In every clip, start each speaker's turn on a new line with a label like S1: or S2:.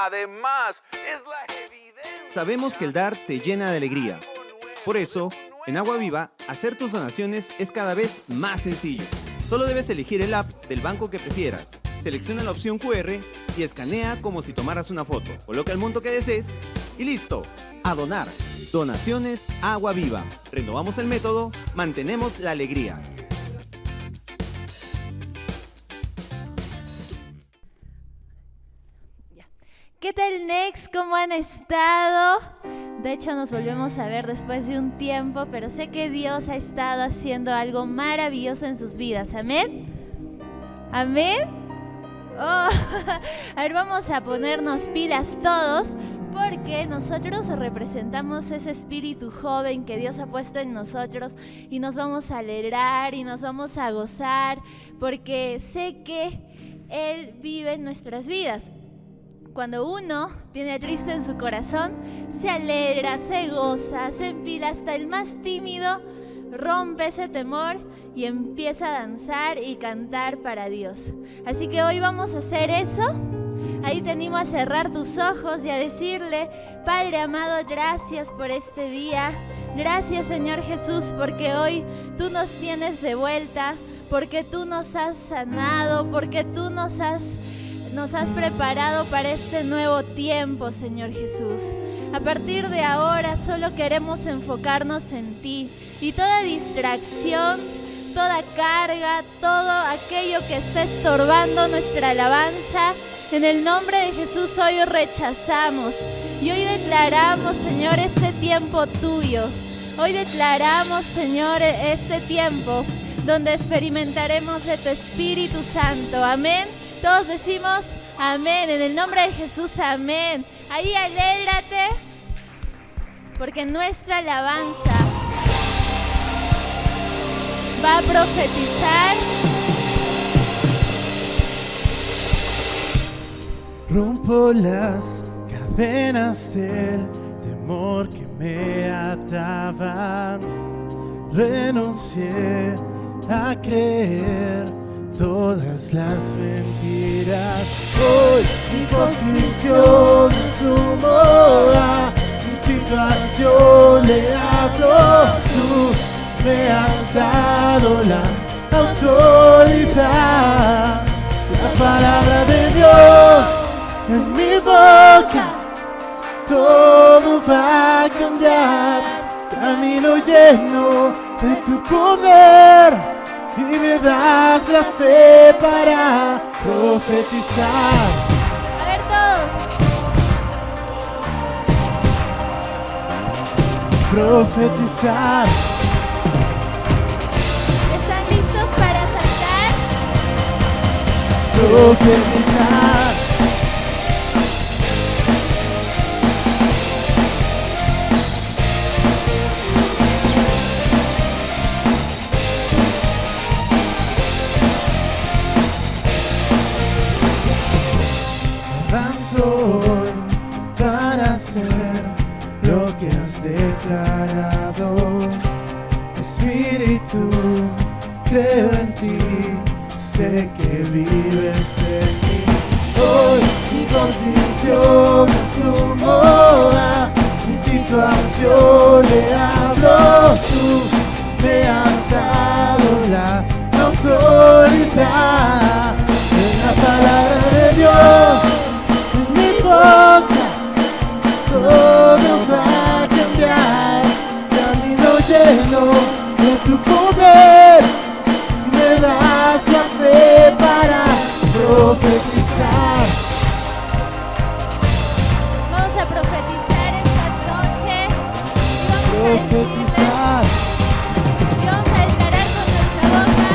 S1: Además, es la evidencia.
S2: Sabemos que el dar te llena de alegría. Por eso, en Agua Viva, hacer tus donaciones es cada vez más sencillo. Solo debes elegir el app del banco que prefieras. Selecciona la opción QR y escanea como si tomaras una foto. Coloca el monto que desees y listo. A donar. Donaciones Agua Viva. Renovamos el método, mantenemos la alegría.
S3: ¿Qué tal, Next? ¿Cómo han estado? De hecho, nos volvemos a ver después de un tiempo, pero sé que Dios ha estado haciendo algo maravilloso en sus vidas. ¿Amén? ¿Amén? Oh. A ver, vamos a ponernos pilas todos, porque nosotros representamos ese espíritu joven que Dios ha puesto en nosotros y nos vamos a alegrar y nos vamos a gozar, porque sé que Él vive en nuestras vidas. Cuando uno tiene a Cristo en su corazón, se alegra, se goza, se empila, hasta el más tímido rompe ese temor y empieza a danzar y cantar para Dios. Así que hoy vamos a hacer eso. Ahí te animo a cerrar tus ojos y a decirle: Padre amado, gracias por este día. Gracias, Señor Jesús, porque hoy tú nos tienes de vuelta, porque tú nos has sanado, porque tú nos has preparado para este nuevo tiempo, Señor Jesús. A partir de ahora solo queremos enfocarnos en ti, y toda distracción, toda carga, todo aquello que está estorbando nuestra alabanza, en el nombre de Jesús hoy rechazamos. Y hoy declaramos, Señor, este tiempo tuyo. Hoy declaramos, Señor, este tiempo donde experimentaremos de tu Espíritu Santo. Amén. Todos decimos amén, en el nombre de Jesús, amén. Ahí alégrate, porque nuestra alabanza va a profetizar.
S4: Rompo las cadenas del temor que me ataban. Renuncié a creer todas las mentiras. Hoy mi posición sumo a mi situación, le hablo. Tú me has dado la autoridad. La palabra de Dios en mi boca, todo va a cambiar. Camino lleno de tu poder y me das la fe para profetizar.
S3: A ver todos.
S4: Profetizar.
S3: ¿Están listos para saltar?
S4: Profetizar. Hoy para hacer lo que has declarado. Espíritu, creo en ti, sé que vives en mí. Hoy mi posición me sumo a mi situación, le hablo. Tú me has dado la autoridad en la palabra de Dios. Todo va a cambiar, camino lleno de tu poder, me das la fe para profetizar.
S3: Vamos a profetizar esta noche
S4: Profetizar.
S3: y vamos a declarar con nuestra boca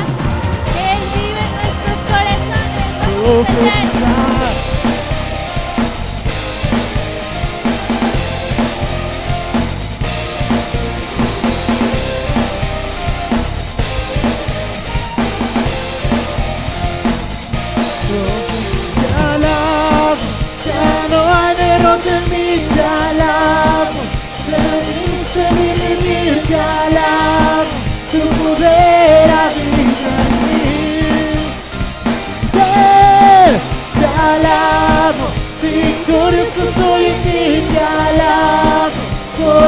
S3: que Él vive en nuestros corazones.
S4: Profetizar. Ya no hay derrota en mí, te alabo. Veniste mi vivir, te alabo. Tu poder habita en mí. Te alabo, victoria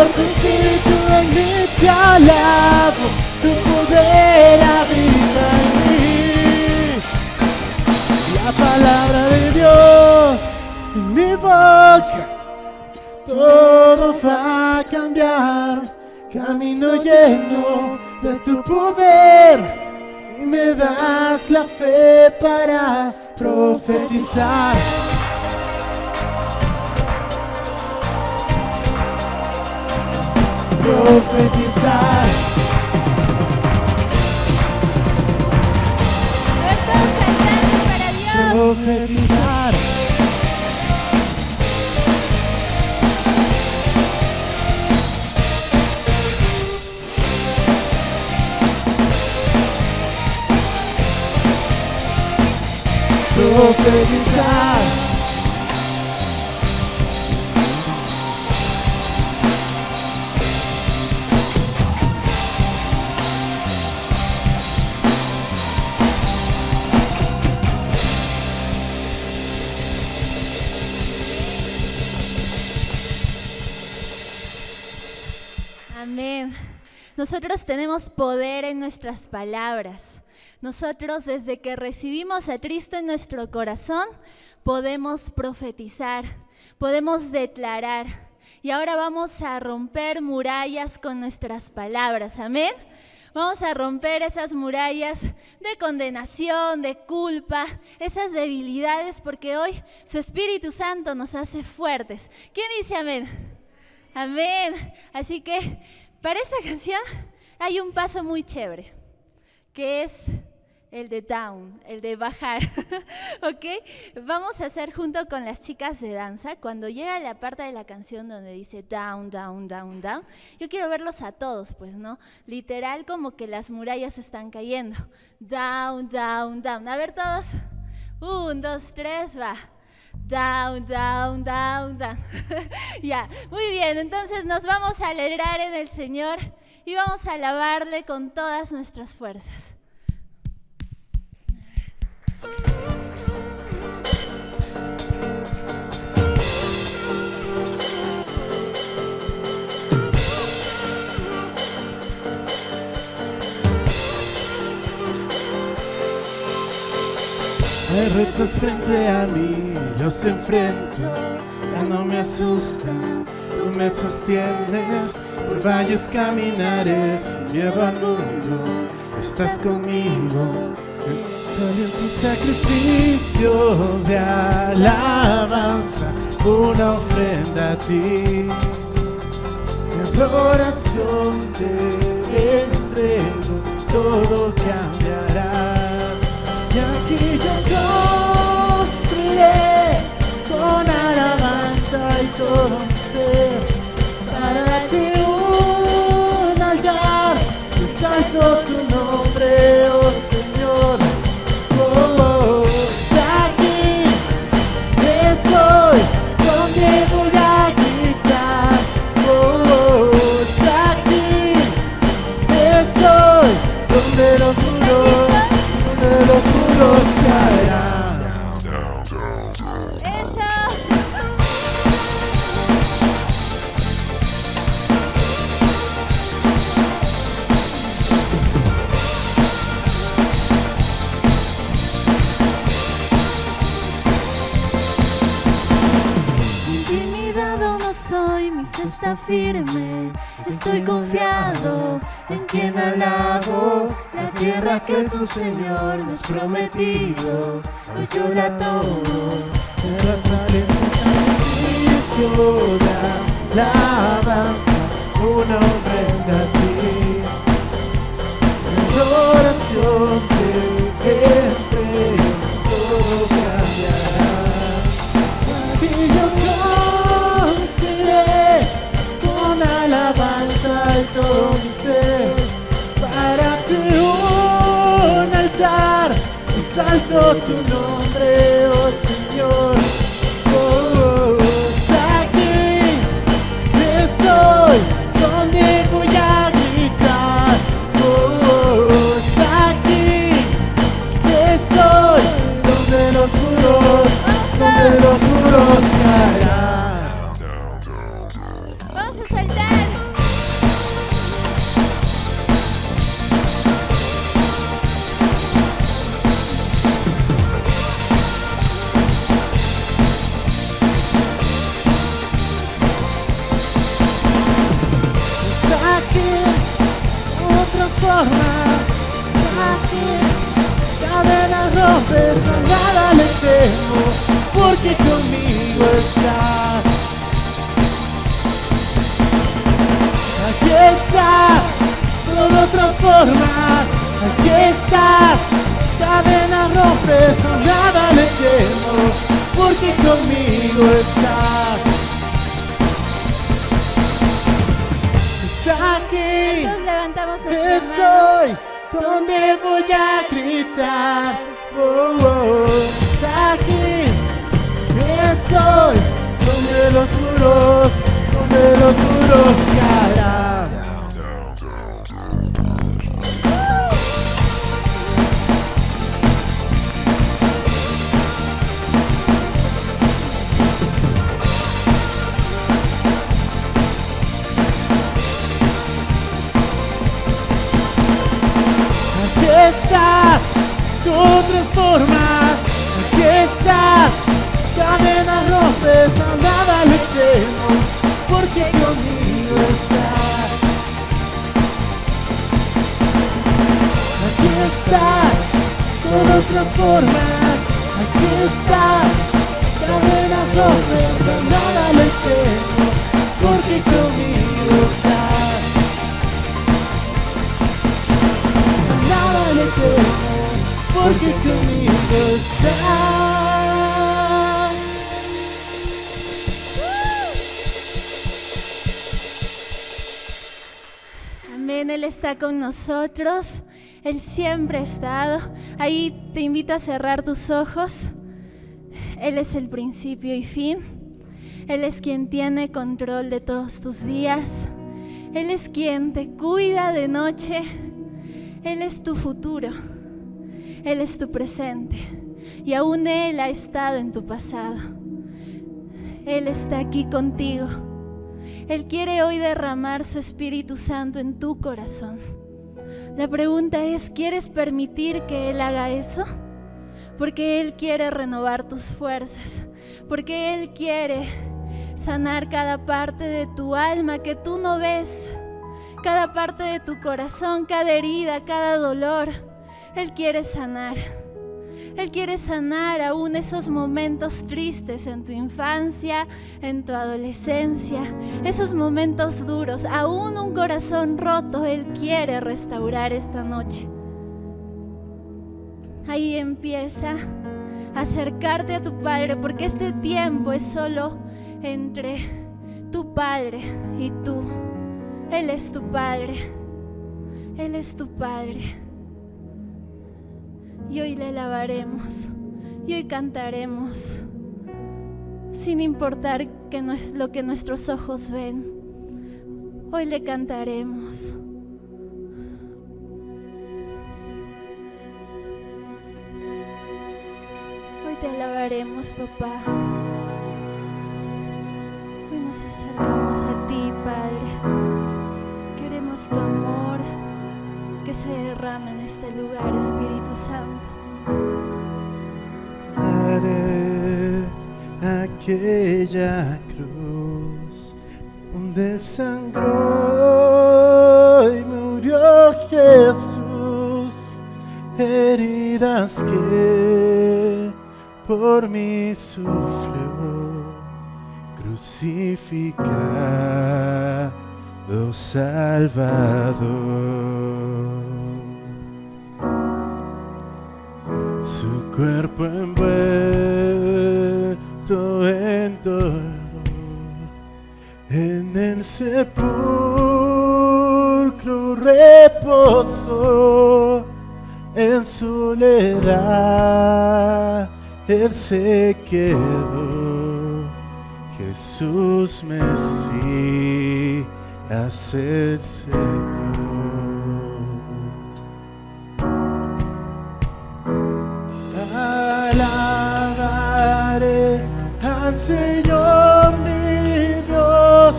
S4: por tu espíritu en mí te alabo, tu poder habita en mí. La palabra de Dios en mi boca, todo va a cambiar. Camino lleno de tu poder y me das la fe para profetizar. Profetizar.
S3: Todos saltando para Dios.
S4: Profetizar. Profetizar.
S3: Amén. Nosotros tenemos poder en nuestras palabras. Nosotros, desde que recibimos a Cristo en nuestro corazón, podemos profetizar, podemos declarar. Y ahora vamos a romper murallas con nuestras palabras. Amén. Vamos a romper esas murallas de condenación, de culpa, esas debilidades, porque hoy su Espíritu Santo nos hace fuertes. ¿Quién dice amén? Amén. Así que para esta canción hay un paso muy chévere, que es el de down, el de bajar, ¿ok? Vamos a hacer junto con las chicas de danza, cuando llega la parte de la canción donde dice down, down, down, down, yo quiero verlos a todos, pues, ¿no? Literal como que las murallas están cayendo. Down, down, down. A ver todos. 1, 2, 3, va. Down, down, down, down. Ya, muy bien, entonces nos vamos a alegrar en el Señor y vamos a alabarle con todas nuestras fuerzas.
S4: Hay retos frente a mí, los enfrento, ya no me asustan, tú me sostienes, por valles caminaré sin miedo al mundo, estás conmigo, soy en tu sacrificio de alabanza, una ofrenda a ti, mi adoración te entrego, todo cambiará. Y aquí yo construiré con alabanza y todo mi ser, para ti un altar, exalto tu nombre, oh Señor. Oh, aquí estoy, donde voy a gritar. Oh, aquí estoy, donde los muros caerán.
S3: ¡Eso!
S5: Intimidado no soy, mi fe está firme. Estoy confiado en quien alabo. La tierra que tu Señor nos prometido, hoy yo la tomo.
S4: Pero sale tu sacrificio de alabanza, una ofrenda a ti. Mi adoración te entrego, todo cambiará. Y yo construiré con alabanza y todo mi ser, para ti un altar, exalto tu nombre, oh Señor. Oh, aquí estoy, donde voy a gritar. Oh, aquí estoy, donde los muros caerán.
S3: Vamos a saltar.
S4: conmigo estás. Está aquí,
S3: Nos levantamos
S4: que
S3: nuestra mano.
S4: soy, donde voy a gritar. Oh, oh. Está aquí, que soy, donde los muros caerán. Aquí estás, tú transformas. Aquí estás, cadenas rompes, nada le temo, porque conmigo estás. Aquí estás, todo transformas. Aquí estás, cadenas rompes, nada le temo, porque conmigo estás. Nada le temo, porque conmigo estás.
S3: Amén, Él está con nosotros. Él siempre ha estado. Ahí te invito a cerrar tus ojos. Él es el principio y fin. Él es quien tiene control de todos tus días. Él es quien te cuida de noche. Él es tu futuro. Él es tu presente. Y aún Él ha estado en tu pasado. Él está aquí contigo. Él quiere hoy derramar su Espíritu Santo en tu corazón. La pregunta es, ¿quieres permitir que Él haga eso? Porque Él quiere renovar tus fuerzas. Porque Él quiere sanar cada parte de tu alma que tú no ves. Cada parte de tu corazón, cada herida, cada dolor. Él quiere sanar. Él quiere sanar aún esos momentos tristes en tu infancia, en tu adolescencia, esos momentos duros, aún un corazón roto. Él quiere restaurar esta noche. Ahí empieza a acercarte a tu Padre, porque este tiempo es solo entre tu Padre y tú. Él es tu Padre. Él es tu Padre. Y hoy le alabaremos. Y hoy cantaremos. Sin importar lo que nuestros ojos ven. Hoy le cantaremos. Hoy te alabaremos, papá. Hoy nos acercamos a ti, Padre. Queremos tu amor que se derrame en este lugar, Espíritu Santo.
S4: Haré aquella cruz donde sangró y murió Jesús, heridas que por mí sufrió, crucificado Salvador. Su cuerpo envuelto en dolor, en el sepulcro reposó, en soledad Él se quedó. Jesús Mesías el Señor. Alabaré al Señor mi Dios,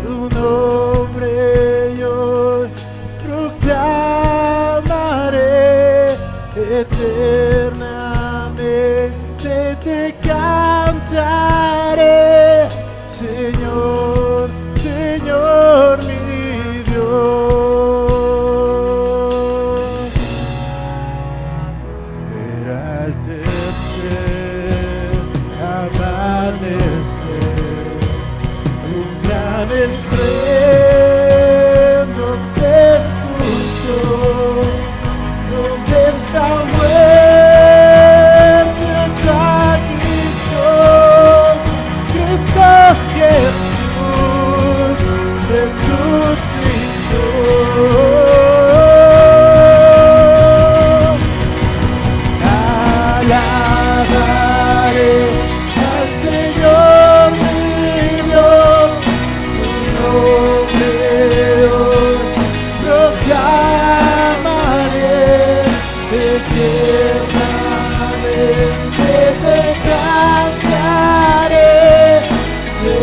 S4: tu nombre yo proclamaré, eternamente te cantaré, Señor, Señor mi Dios. Era el tercer amanecer, un gran estruendo se escuchó, donde está muerte trágico,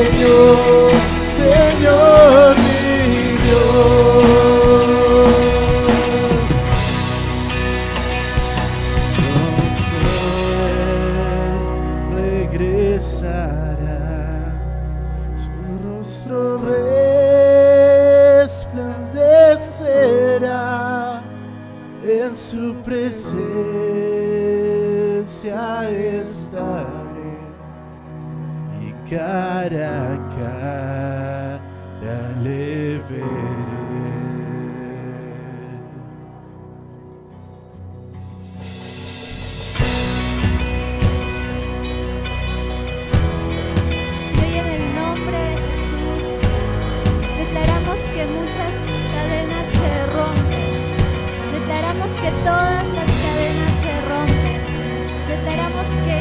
S4: Señor, Señor mi Dios. Pronto Él regresará, su rostro resplandecerá, en su presencia estaré, y cara a cara le veré.
S3: Hoy en el nombre de Jesús declaramos que muchas cadenas se rompen. Declaramos que todas las cadenas se rompen. Declaramos que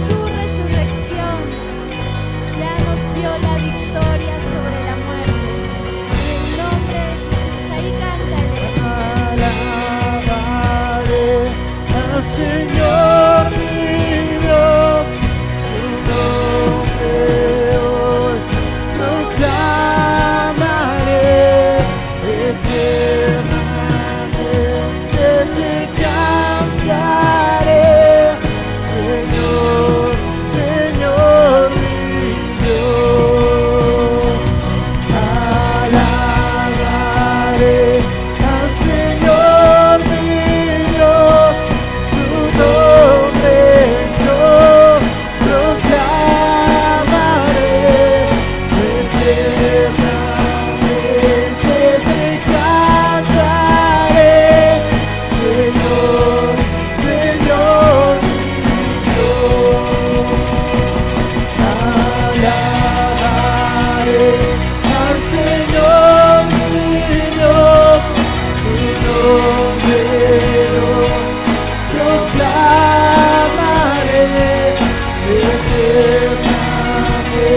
S3: su resurrección ya nos dio la victoria sobre la muerte. En el nombre de Jesús, ahí cántale.
S4: Alabaré al Señor mi Dios, su nombre hoy proclamaré, eternamente te cantaré, Señor, Señor mi Dios. Alabaré al Señor mi Dios, su nombre yo proclamaré, eternamente te cantaré, Señor, Señor mi Dios. Alabaré al Señor mi Dios, su nombre yo proclamaré, eternamente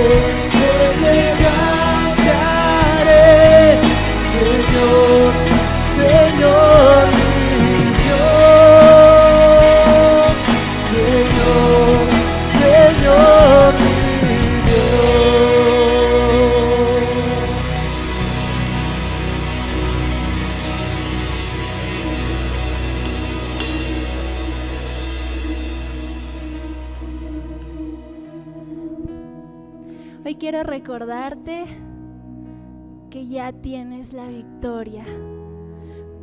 S4: te cantaré, Señor, Señor mi Dios, Señor, Señor mi Dios.
S3: Hoy quiero recordarte que ya tienes la victoria.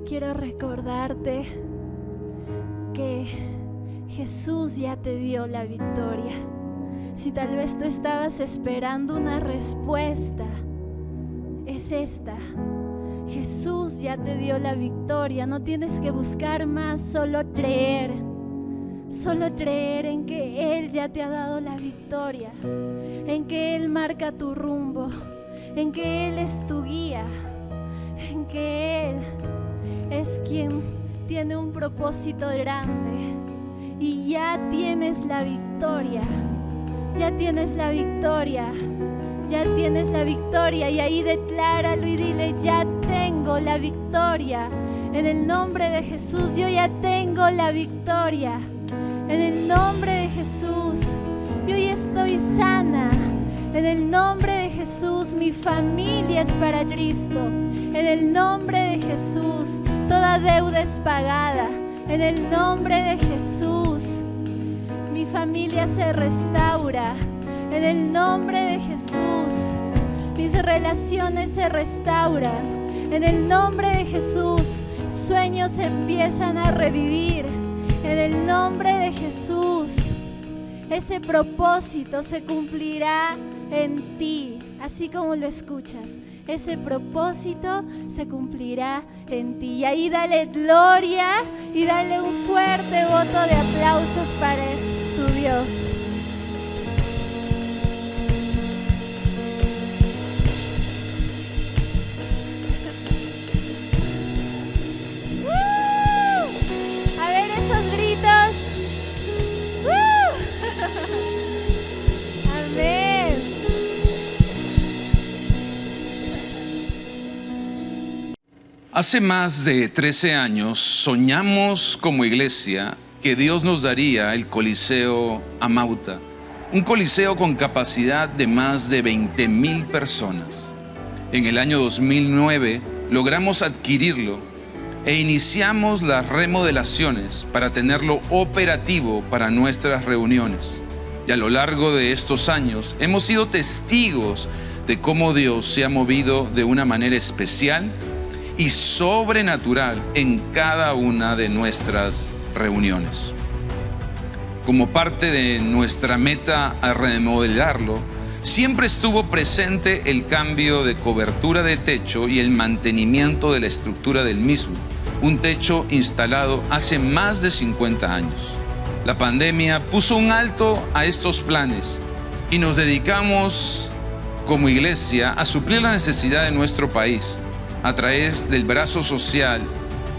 S3: Quiero recordarte que Jesús ya te dio la victoria. Si tal vez tú estabas esperando una respuesta, es esta. Jesús ya te dio la victoria. No tienes que buscar más, solo creer. Solo creer en que Él ya te ha dado la victoria, en que Él marca tu rumbo, en que Él es tu guía, en que Él es quien tiene un propósito grande. Y ya tienes la victoria, ya tienes la victoria, ya tienes la victoria. Y ahí decláralo y dile: ya tengo la victoria. En el nombre de Jesús, yo ya tengo la victoria. En el nombre de Jesús, yo hoy estoy sana. En el nombre de Jesús, mi familia es para Cristo. En el nombre de Jesús, toda deuda es pagada. En el nombre de Jesús, mi familia se restaura. En el nombre de Jesús, mis relaciones se restauran. En el nombre de Jesús, sueños empiezan a revivir. En el nombre de Jesús, ese propósito se cumplirá en ti, así como lo escuchas. Ese propósito se cumplirá en ti. Y ahí dale gloria y dale un fuerte voto de aplausos para tu Dios. A ver esos gritos. Amén.
S6: Hace más de 13 años soñamos como iglesia que Dios nos daría el Coliseo Amauta un coliseo con capacidad de más de 20,000 personas. En el año 2009 logramos adquirirlo e iniciamos las remodelaciones para tenerlo operativo para nuestras reuniones. Y a lo largo de estos años hemos sido testigos de cómo Dios se ha movido de una manera especial y sobrenatural en cada una de nuestras reuniones. Como parte de nuestra meta a remodelarlo, siempre estuvo presente el cambio de cobertura de techo y el mantenimiento de la estructura del mismo, un techo instalado hace más de 50 años. La pandemia puso un alto a estos planes y nos dedicamos como iglesia a suplir la necesidad de nuestro país a través del brazo social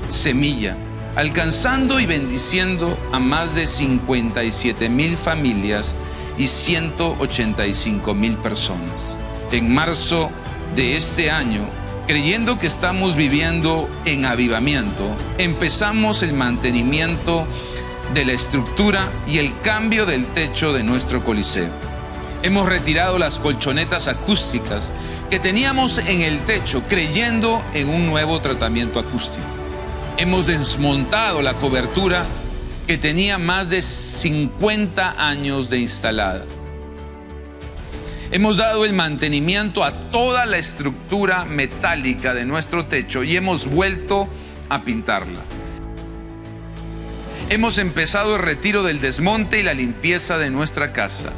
S6: Semilla, alcanzando y bendiciendo a más de 57,000 familias y 185,000 personas. En marzo de este año, creyendo que estamos viviendo en avivamiento, empezamos el mantenimiento de la estructura y el cambio del techo de nuestro coliseo. Hemos retirado las colchonetas acústicas que teníamos en el techo, creyendo en un nuevo tratamiento acústico. Hemos desmontado la cobertura que tenía más de 50 años de instalada. Hemos dado el mantenimiento a toda la estructura metálica de nuestro techo y hemos vuelto a pintarla. Hemos empezado el retiro del desmonte y la limpieza de nuestra casa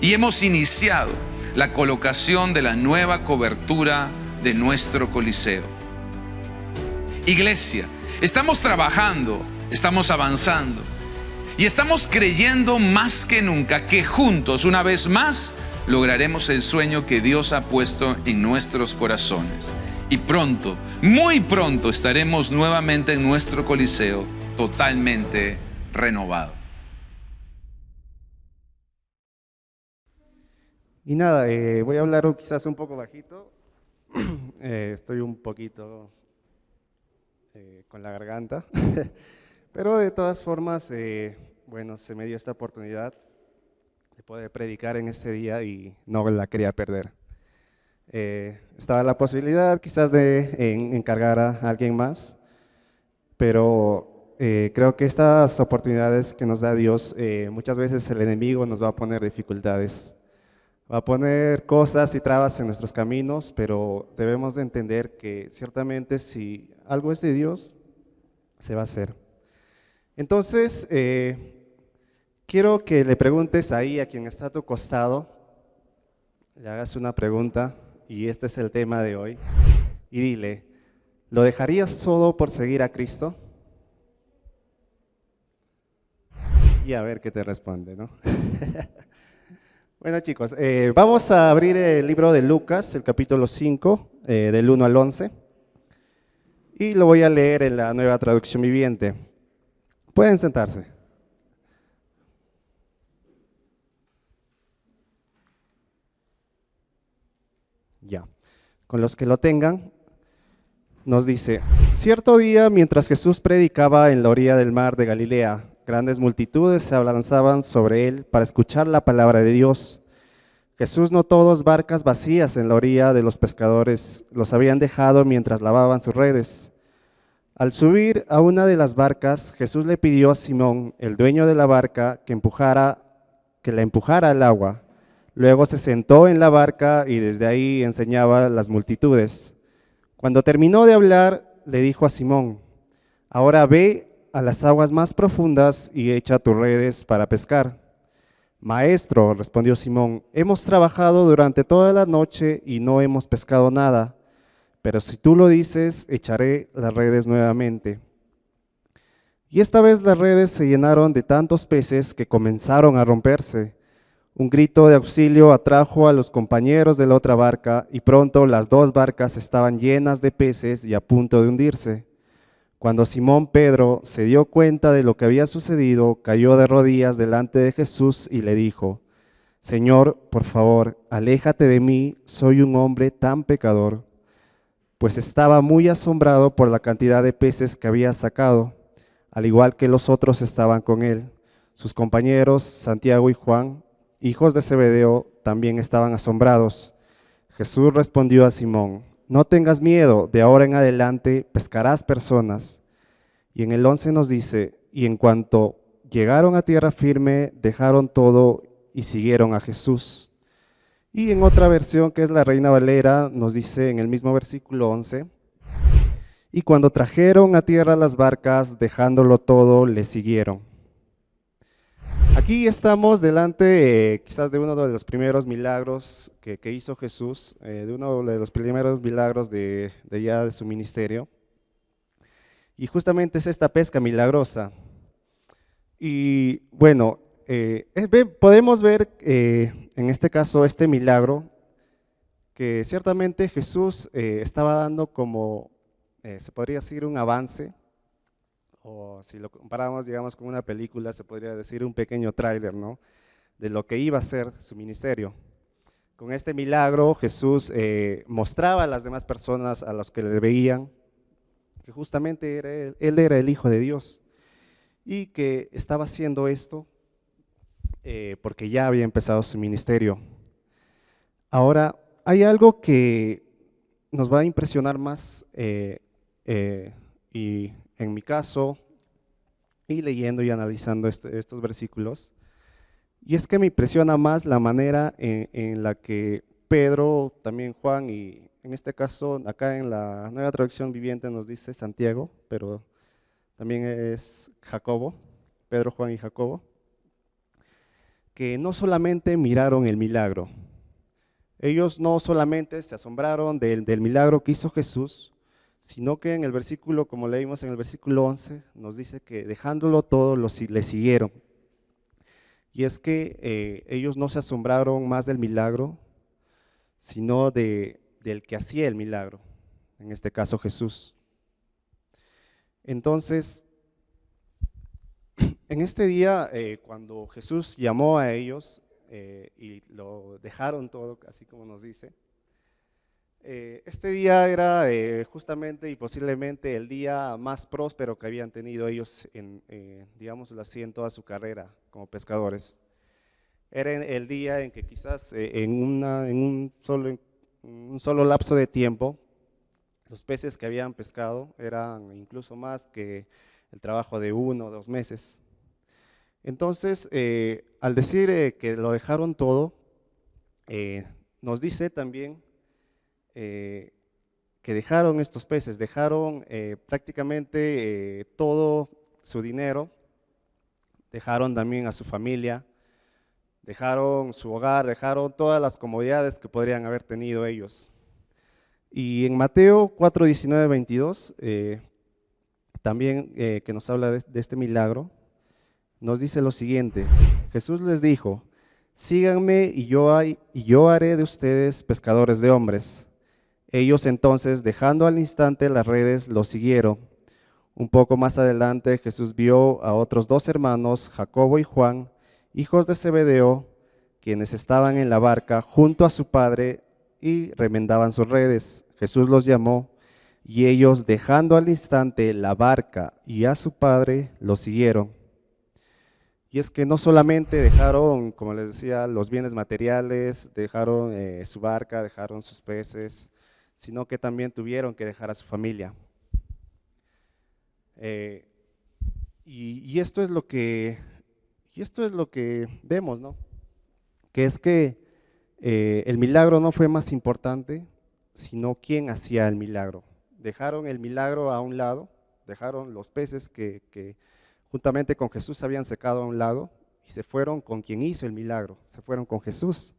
S6: y hemos iniciado la colocación de la nueva cobertura de nuestro coliseo. Iglesia, estamos trabajando, estamos avanzando y estamos creyendo más que nunca que juntos, una vez más, lograremos el sueño que Dios ha puesto en nuestros corazones. Y pronto, muy pronto, estaremos nuevamente en nuestro coliseo totalmente renovado.
S7: Y nada, voy a hablar quizás un poco bajito. Estoy un poquito con la garganta, pero de todas formas, bueno, se me dio esta oportunidad de poder predicar en este día y no la quería perder. Estaba la posibilidad quizás de encargar a alguien más, pero creo que estas oportunidades que nos da Dios, muchas veces el enemigo nos va a poner dificultades, va a poner cosas y trabas en nuestros caminos, pero debemos de entender que ciertamente si algo es de Dios, se va a hacer. Entonces, quiero que le preguntes ahí a quien está a tu costado, le hagas una pregunta, y este es el tema de hoy, y dile, ¿lo dejarías todo por seguir a Cristo? Y a ver qué te responde, ¿no? Bueno, chicos, vamos a abrir el libro de Lucas, el capítulo 5, del 1 al 11, y lo voy a leer en la Nueva Traducción Viviente. Pueden sentarse. Ya, con los que lo tengan, nos dice: cierto día, mientras Jesús predicaba en la orilla del mar de Galilea, grandes multitudes se abalanzaban sobre él para escuchar la palabra de Dios. Jesús notó 2 barcas vacías en la orilla de los pescadores, los habían dejado mientras lavaban sus redes. Al subir a una de las barcas, Jesús le pidió a Simón, el dueño de la barca, que la empujara al agua. Luego se sentó en la barca y desde ahí enseñaba a las multitudes. Cuando terminó de hablar, le dijo a Simón: ahora ve a las aguas más profundas y echa tus redes para pescar. Maestro, respondió Simón, hemos trabajado durante toda la noche y no hemos pescado nada, pero si tú lo dices, echaré las redes nuevamente. Y esta vez las redes se llenaron de tantos peces que comenzaron a romperse. Un grito de auxilio atrajo a los compañeros de la otra barca y pronto las 2 barcas estaban llenas de peces y a punto de hundirse. Cuando Simón Pedro se dio cuenta de lo que había sucedido, cayó de rodillas delante de Jesús y le dijo: Señor, por favor, aléjate de mí, soy un hombre tan pecador. Pues estaba muy asombrado por la cantidad de peces que había sacado, al igual que los otros estaban con él, sus compañeros Santiago y Juan, hijos de Zebedeo, también estaban asombrados. Jesús respondió a Simón: no tengas miedo, de ahora en adelante pescarás personas. Y en el 11 nos dice: y en cuanto llegaron a tierra firme, dejaron todo y siguieron a Jesús. Y en otra versión, que es la Reina Valera, nos dice en el mismo versículo 11: y cuando trajeron a tierra las barcas, dejándolo todo, le siguieron. Aquí estamos delante quizás de uno de los primeros milagros que hizo Jesús, de uno de los primeros milagros de su ministerio. Y justamente es esta pesca milagrosa. Y bueno, podemos ver en este caso este milagro que ciertamente Jesús estaba dando como, se podría decir, un avance, o si lo comparamos, digamos, con una película, se podría decir un pequeño tráiler, ¿no?, de lo que iba a ser su ministerio. Con este milagro Jesús mostraba a las demás personas, a los que le veían, que justamente él era el Hijo de Dios y que estaba haciendo esto porque ya había empezado su ministerio. Ahora, hay algo que nos va a impresionar más y en mi caso, y leyendo y analizando estos versículos, y es que me impresiona más la manera en la que Pedro, también Juan, y en este caso acá en la Nueva Traducción Viviente nos dice Santiago, pero también es Jacobo, Pedro, Juan y Jacobo, que no solamente miraron el milagro, ellos no solamente se asombraron del milagro que hizo Jesús, sino que en el versículo, como leímos en el versículo 11, nos dice que dejándolo todo, le siguieron. Y es que ellos no se asombraron más del milagro, sino del que hacía el milagro, en este caso Jesús. Entonces, en este día, cuando Jesús llamó a ellos y lo dejaron todo, así como nos dice, este día era justamente y posiblemente el día más próspero que habían tenido ellos, digámoslo así, en toda su carrera como pescadores. Era el día en que quizás en un solo lapso de tiempo, los peces que habían pescado eran incluso más que el trabajo de 1 o 2 meses. Entonces, al decir que lo dejaron todo, nos dice también que dejaron estos peces, dejaron prácticamente todo su dinero, dejaron también a su familia, dejaron su hogar, dejaron todas las comodidades que podrían haber tenido ellos. Y en Mateo 4, 19, 22, también que nos habla de este milagro, nos dice lo siguiente: Jesús les dijo: síganme y yo haré de ustedes pescadores de hombres. Ellos entonces, dejando al instante las redes, lo siguieron. Un poco más adelante Jesús vio a otros 2 hermanos, Jacobo y Juan, hijos de Zebedeo, quienes estaban en la barca junto a su padre y remendaban sus redes. Jesús los llamó y ellos, dejando al instante la barca y a su padre, lo siguieron. Y es que no solamente dejaron, como les decía, los bienes materiales, dejaron su barca, dejaron sus peces, sino que también tuvieron que dejar a su familia. Y esto es lo que vemos, ¿no? Que es que el milagro no fue más importante, sino quién hacía el milagro. Dejaron el milagro a un lado, dejaron los peces que juntamente con Jesús habían secado a un lado y se fueron con quien hizo el milagro, se fueron con Jesús.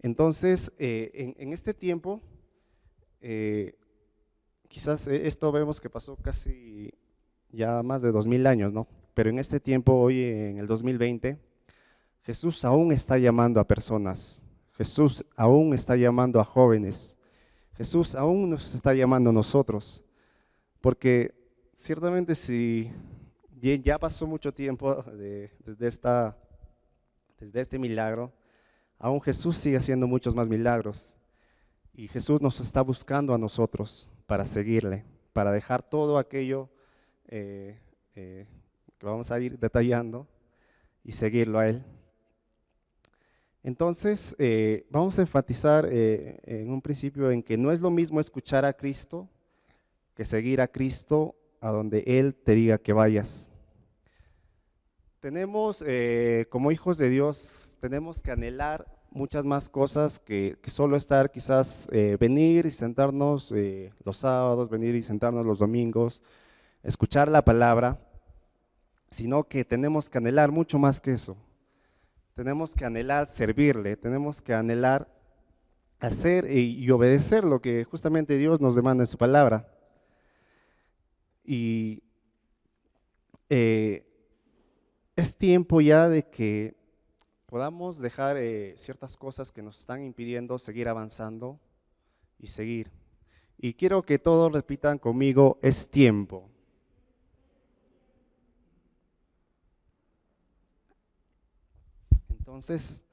S7: Entonces, en este tiempo, quizás esto vemos que pasó casi ya más de 2000 años, ¿no? Pero en este tiempo, hoy en el 2020, Jesús aún está llamando a personas, Jesús aún está llamando a jóvenes, Jesús aún nos está llamando a nosotros, porque ciertamente si ya pasó mucho tiempo desde este milagro, aún Jesús sigue haciendo muchos más milagros y Jesús nos está buscando a nosotros para seguirle, para dejar todo aquello que vamos a ir detallando y seguirlo a Él. Entonces, vamos a enfatizar en un principio en que no es lo mismo escuchar a Cristo que seguir a Cristo a donde Él te diga que vayas. Tenemos, como hijos de Dios, tenemos que anhelar muchas más cosas que solo estar quizás venir y sentarnos los sábados, venir y sentarnos los domingos, escuchar la palabra, sino que tenemos que anhelar mucho más que eso. Tenemos que anhelar servirle, tenemos que anhelar hacer y obedecer lo que justamente Dios nos demanda en su palabra. Y es tiempo ya de que podamos dejar ciertas cosas que nos están impidiendo seguir avanzando y seguir. Y quiero que todos repitan conmigo, es tiempo. Entonces,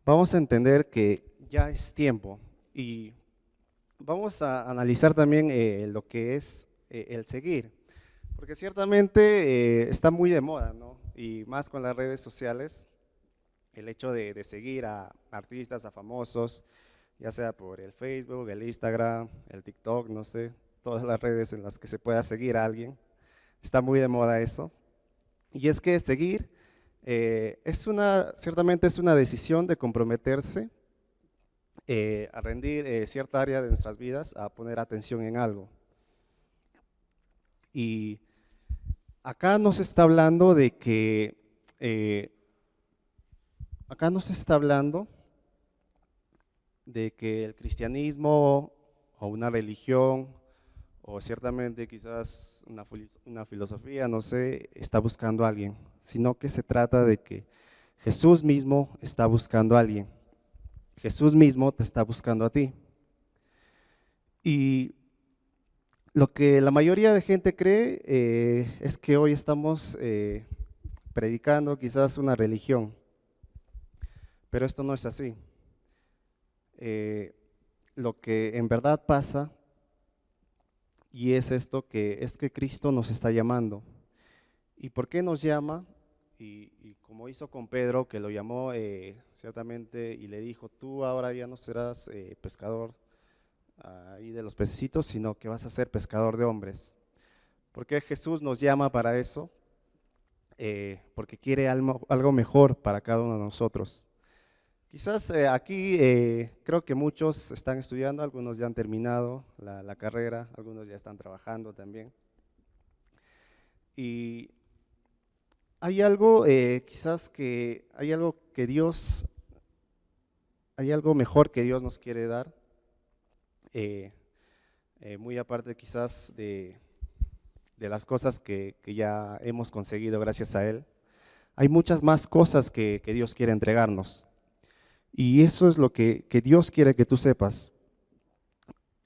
S7: vamos a entender que ya es tiempo y vamos a analizar también lo que es el seguir, porque ciertamente está muy de moda, ¿no? Y más con las redes sociales, el hecho de seguir a artistas, a famosos, ya sea por el Facebook, el Instagram, el TikTok, no sé, todas las redes en las que se pueda seguir a alguien, está muy de moda eso. Y es que seguir ciertamente es una decisión de comprometerse a rendir cierta área de nuestras vidas, a poner atención en algo. Y acá nos está hablando de que, el cristianismo o una religión o ciertamente quizás una filosofía, no sé, está buscando a alguien, sino que se trata de que Jesús mismo está buscando a alguien. Jesús mismo te está buscando a ti. Y lo que la mayoría de gente cree es que hoy estamos predicando quizás una religión, pero esto no es así. Lo que en verdad pasa, y es esto, es que Cristo nos está llamando. ¿Y por qué nos llama? Y como hizo con Pedro, que lo llamó ciertamente y le dijo, tú ahora ya no serás pescador ahí de los pececitos, sino que vas a ser pescador de hombres. ¿Por qué Jesús nos llama para eso? Porque quiere algo mejor para cada uno de nosotros. Quizás aquí creo que muchos están estudiando, algunos ya han terminado la carrera, algunos ya están trabajando también. Y hay algo, quizás que hay algo mejor que Dios nos quiere dar, muy aparte quizás de las cosas que ya hemos conseguido gracias a Él. Hay muchas más cosas que Dios quiere entregarnos. Y eso es lo que Dios quiere que tú sepas.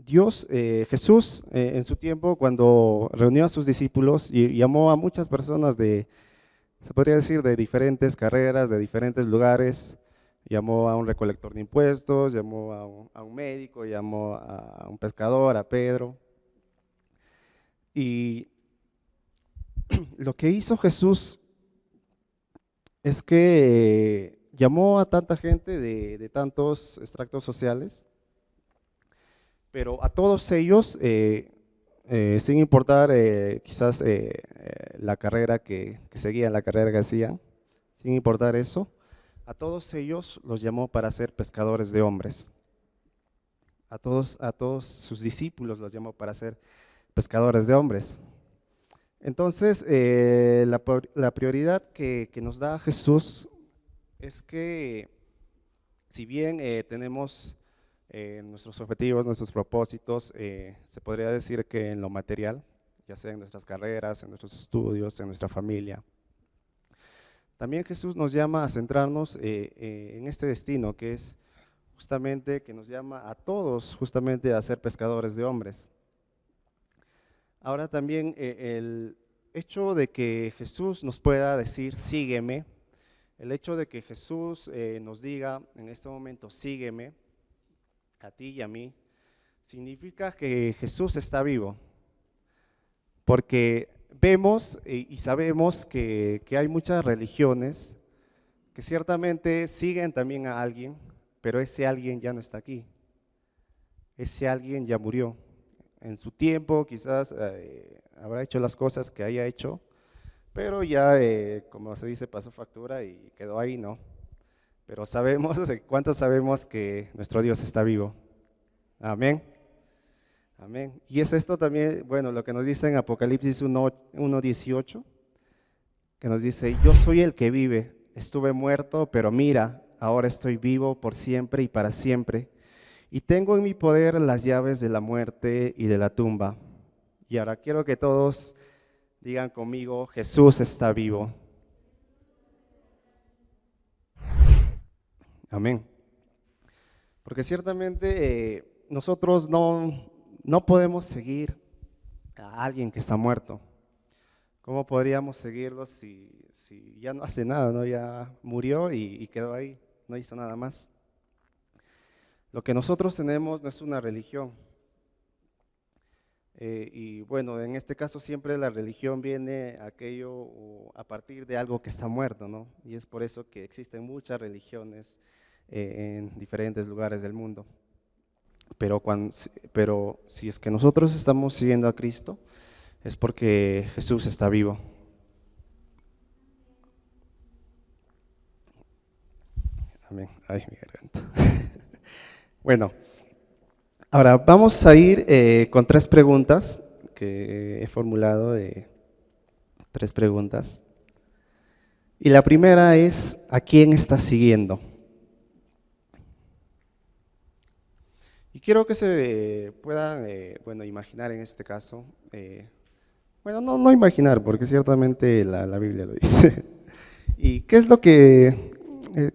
S7: Jesús, en su tiempo, cuando reunió a sus discípulos y llamó a muchas personas se podría decir, de diferentes carreras, de diferentes lugares, llamó a un recolector de impuestos, llamó a un médico, llamó a un pescador, a Pedro. Y lo que hizo Jesús es que llamó a tanta gente de tantos extractos sociales, pero a todos ellos, sin importar quizás la carrera que seguían, la carrera que hacían, sin importar eso, a todos ellos los llamó para ser pescadores de hombres. A todos sus discípulos los llamó para ser pescadores de hombres. Entonces, la prioridad que nos da Jesús es que, si bien tenemos nuestros objetivos, nuestros propósitos, se podría decir que en lo material, ya sea en nuestras carreras, en nuestros estudios, en nuestra familia, también Jesús nos llama a centrarnos en este destino, que es justamente que nos llama a todos justamente a ser pescadores de hombres. Ahora también el hecho de que Jesús nos pueda decir, sígueme, el hecho de que Jesús nos diga en este momento, sígueme, a ti y a mí, significa que Jesús está vivo, porque vemos y sabemos que hay muchas religiones que ciertamente siguen también a alguien, pero ese alguien ya no está aquí. Ese alguien ya murió. En su tiempo quizás habrá hecho las cosas que haya hecho, pero ya, como se dice, pasó factura y quedó ahí, ¿no? Pero sabemos, ¿cuántos sabemos que nuestro Dios está vivo? Amén. Amén. Y es esto también, bueno, lo que nos dice en Apocalipsis 1:18, que nos dice, yo soy el que vive, estuve muerto, pero mira, ahora estoy vivo por siempre y para siempre, y tengo en mi poder las llaves de la muerte y de la tumba. Y ahora quiero que todos digan conmigo, Jesús está vivo. Amén. Porque ciertamente nosotros no podemos seguir a alguien que está muerto. ¿Cómo podríamos seguirlo si ya no hace nada, ¿no? Ya murió y quedó ahí, no hizo nada más? Lo que nosotros tenemos no es una religión. Y bueno, en este caso siempre la religión viene a partir de algo que está muerto, ¿no? Y es por eso que existen muchas religiones en diferentes lugares del mundo. Pero si es que nosotros estamos siguiendo a Cristo, es porque Jesús está vivo. Amén. Ay, mi garganta. Bueno, ahora vamos a ir con 3 preguntas que he formulado, 3 preguntas. Y la primera es, ¿a quién estás siguiendo? Y quiero que se puedan, imaginar en este caso, no imaginar, porque ciertamente la Biblia lo dice. ¿Y qué es lo que,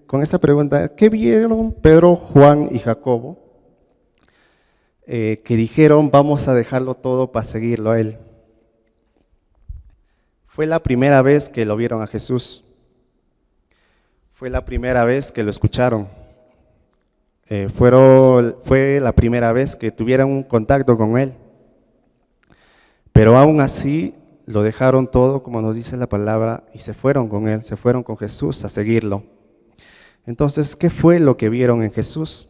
S7: con esta pregunta, qué vieron Pedro, Juan y Jacobo? Que dijeron, vamos a dejarlo todo para seguirlo a Él. Fue la primera vez que lo vieron a Jesús. Fue la primera vez que lo escucharon. Fue la primera vez que tuvieron un contacto con Él. Pero aún así lo dejaron todo, como nos dice la palabra, y se fueron con Él, se fueron con Jesús a seguirlo. Entonces, ¿qué fue lo que vieron en Jesús?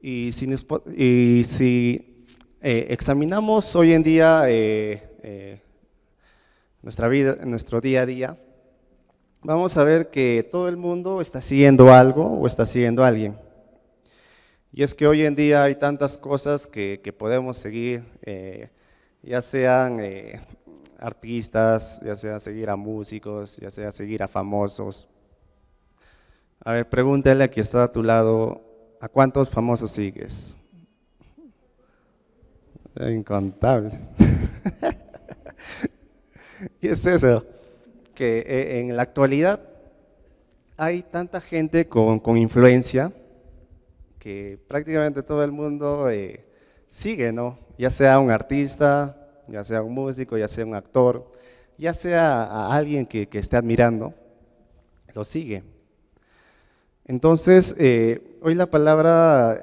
S7: Y si examinamos hoy en día nuestra vida, nuestro día a día, vamos a ver que todo el mundo está siguiendo algo o está siguiendo a alguien. Y es que hoy en día hay tantas cosas que podemos seguir, ya sean artistas, ya sea seguir a músicos, ya sea seguir a famosos. A ver, pregúntale a quien está a tu lado, ¿a cuántos famosos sigues? Incontables. Y es eso, que en la actualidad hay tanta gente con influencia que prácticamente todo el mundo sigue, ¿no? Ya sea un artista, ya sea un músico, ya sea un actor, ya sea a alguien que esté admirando, lo sigue. Entonces, hoy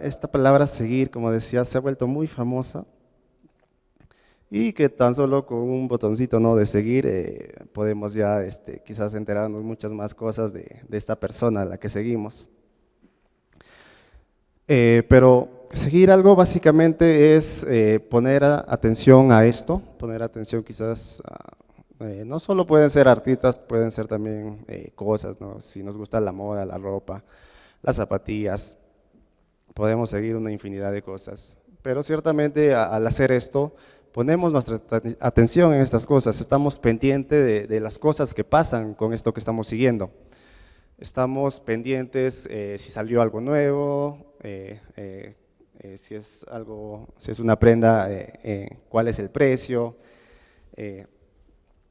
S7: esta palabra seguir, como decía, se ha vuelto muy famosa y que tan solo con un botoncito, ¿no?, de seguir podemos ya quizás enterarnos muchas más cosas de esta persona a la que seguimos. Pero seguir algo básicamente es poner atención a esto, poner atención quizás no solo pueden ser artistas, pueden ser también cosas, ¿no? Si nos gusta la moda, la ropa, las zapatillas, podemos seguir una infinidad de cosas. Pero ciertamente al hacer esto, ponemos nuestra atención en estas cosas, estamos pendientes de las cosas que pasan con esto que estamos siguiendo. Estamos pendientes si salió algo nuevo, si es una prenda, cuál es el precio.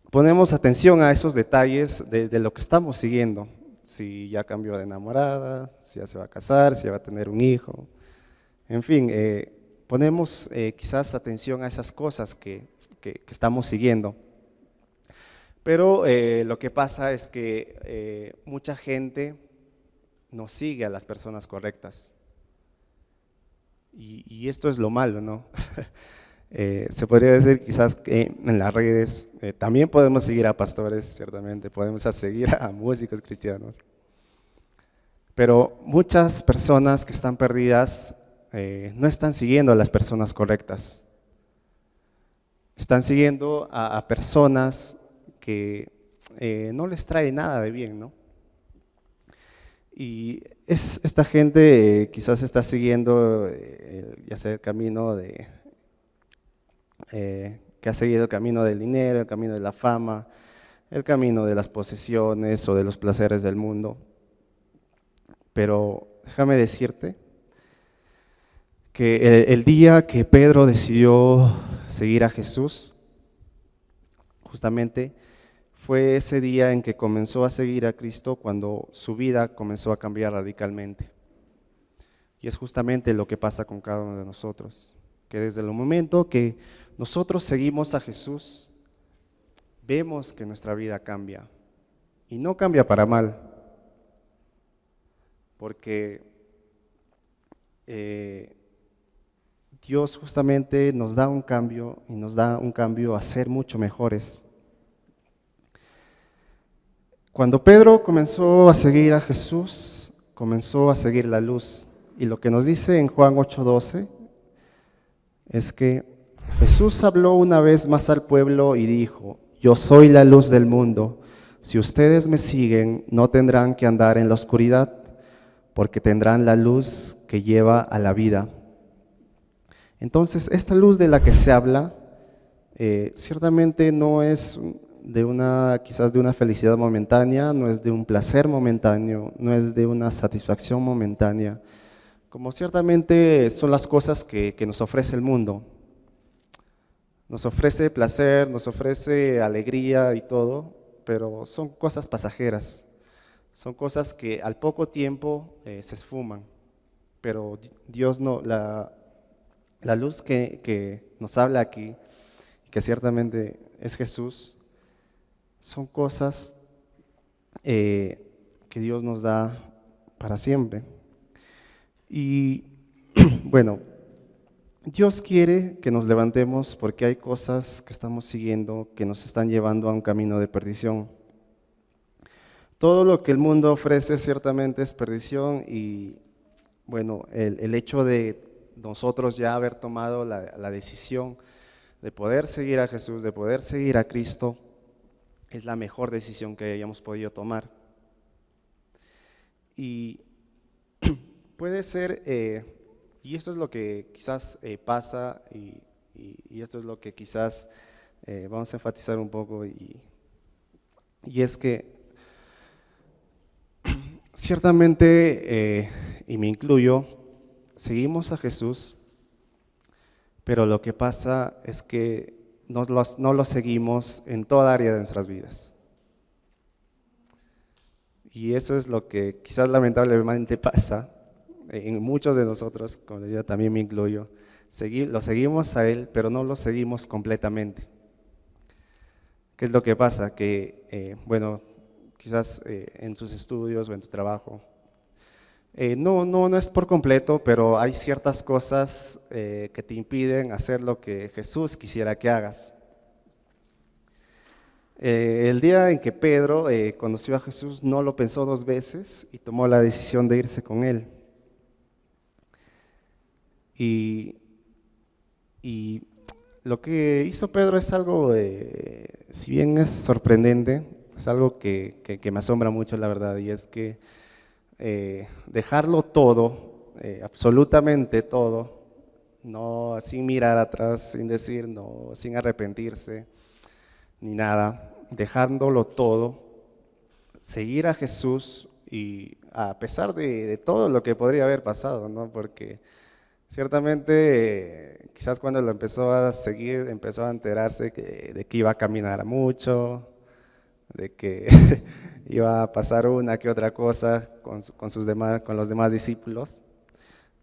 S7: Ponemos atención a esos detalles de lo que estamos siguiendo, si ya cambió de enamorada, si ya se va a casar, si ya va a tener un hijo, en fin, ponemos quizás atención a esas cosas que estamos siguiendo. Pero lo que pasa es que mucha gente no sigue a las personas correctas. Y esto es lo malo, ¿no? Se podría decir quizás que en las redes también podemos seguir a pastores, ciertamente, podemos seguir a músicos cristianos. Pero muchas personas que están perdidas no están siguiendo a las personas correctas. Están siguiendo a personas que no les trae nada de bien, ¿no? Y esta gente quizás está siguiendo ya sea el camino que ha seguido el camino del dinero, el camino de la fama, el camino de las posesiones o de los placeres del mundo. Pero déjame decirte que el día que Pedro decidió seguir a Jesús, justamente fue ese día en que comenzó a seguir a Cristo, cuando su vida comenzó a cambiar radicalmente. Y es justamente lo que pasa con cada uno de nosotros, que desde el momento que nosotros seguimos a Jesús, vemos que nuestra vida cambia, y no cambia para mal, porque Dios justamente nos da un cambio, y nos da un cambio a ser mucho mejores. Cuando Pedro comenzó a seguir a Jesús, comenzó a seguir la luz, y lo que nos dice en Juan 8:12 es que Jesús habló una vez más al pueblo y dijo: yo soy la luz del mundo, si ustedes me siguen no tendrán que andar en la oscuridad, porque tendrán la luz que lleva a la vida. Entonces, esta luz de la que se habla, ciertamente no es quizás de una felicidad momentánea, no es de un placer momentáneo, no es de una satisfacción momentánea, como ciertamente son las cosas que nos ofrece el mundo. Nos ofrece placer, nos ofrece alegría y todo, pero son cosas pasajeras, son cosas que al poco tiempo se esfuman, pero Dios no, la luz que nos habla aquí, que ciertamente es Jesús, son cosas que Dios nos da para siempre. Y bueno, Dios quiere que nos levantemos porque hay cosas que estamos siguiendo que nos están llevando a un camino de perdición. Todo lo que el mundo ofrece ciertamente es perdición, y bueno, el hecho de nosotros ya haber tomado la decisión de poder seguir a Jesús, de poder seguir a Cristo, es la mejor decisión que hayamos podido tomar. Y puede ser, y esto es lo que quizás pasa, y esto es lo que quizás vamos a enfatizar un poco, y es que ciertamente, y me incluyo, seguimos a Jesús, pero lo que pasa es que no lo seguimos en toda área de nuestras vidas. Y eso es lo que quizás lamentablemente pasa en muchos de nosotros, como yo también me incluyo. Lo seguimos a Él, pero no lo seguimos completamente. ¿Qué es lo que pasa? Que, bueno, quizás en tus estudios o en tu trabajo, no es por completo, pero hay ciertas cosas que te impiden hacer lo que Jesús quisiera que hagas. El día en que Pedro conoció a Jesús, no lo pensó dos veces y tomó la decisión de irse con él. Y lo que hizo Pedro es algo, si bien es sorprendente, es algo que me asombra mucho, la verdad, y es que dejarlo todo, absolutamente todo, no, sin mirar atrás, sin decir no, sin arrepentirse, ni nada, dejándolo todo, seguir a Jesús, y a pesar de todo lo que podría haber pasado, ¿no? Porque ciertamente quizás cuando lo empezó a seguir, empezó a enterarse de que iba a caminar mucho, de que iba a pasar una que otra cosa con los demás discípulos,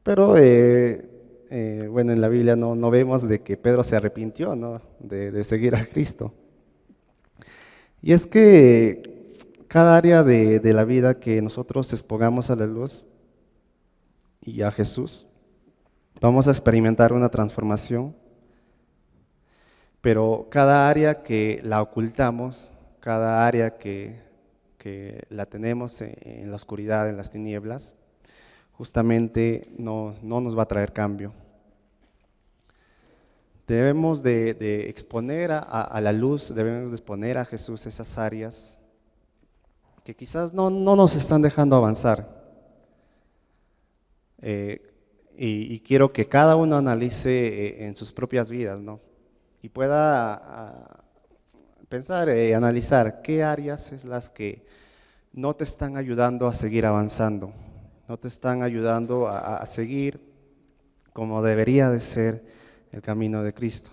S7: pero bueno, en la Biblia no vemos de que Pedro se arrepintió, ¿no? de seguir a Cristo. Y es que cada área de la vida que nosotros expongamos a la luz y a Jesús, vamos a experimentar una transformación pero cada área que la ocultamos, cada área que la tenemos en la oscuridad, en las tinieblas, justamente no nos va a traer cambio. Debemos de exponer a la luz, debemos de exponer a Jesús esas áreas que quizás no nos están dejando avanzar. Y quiero que cada uno analice en sus propias vidas, ¿no? Y pueda pensar, analizar qué áreas es las que no te están ayudando a seguir avanzando, no te están ayudando a seguir como debería de ser el camino de Cristo.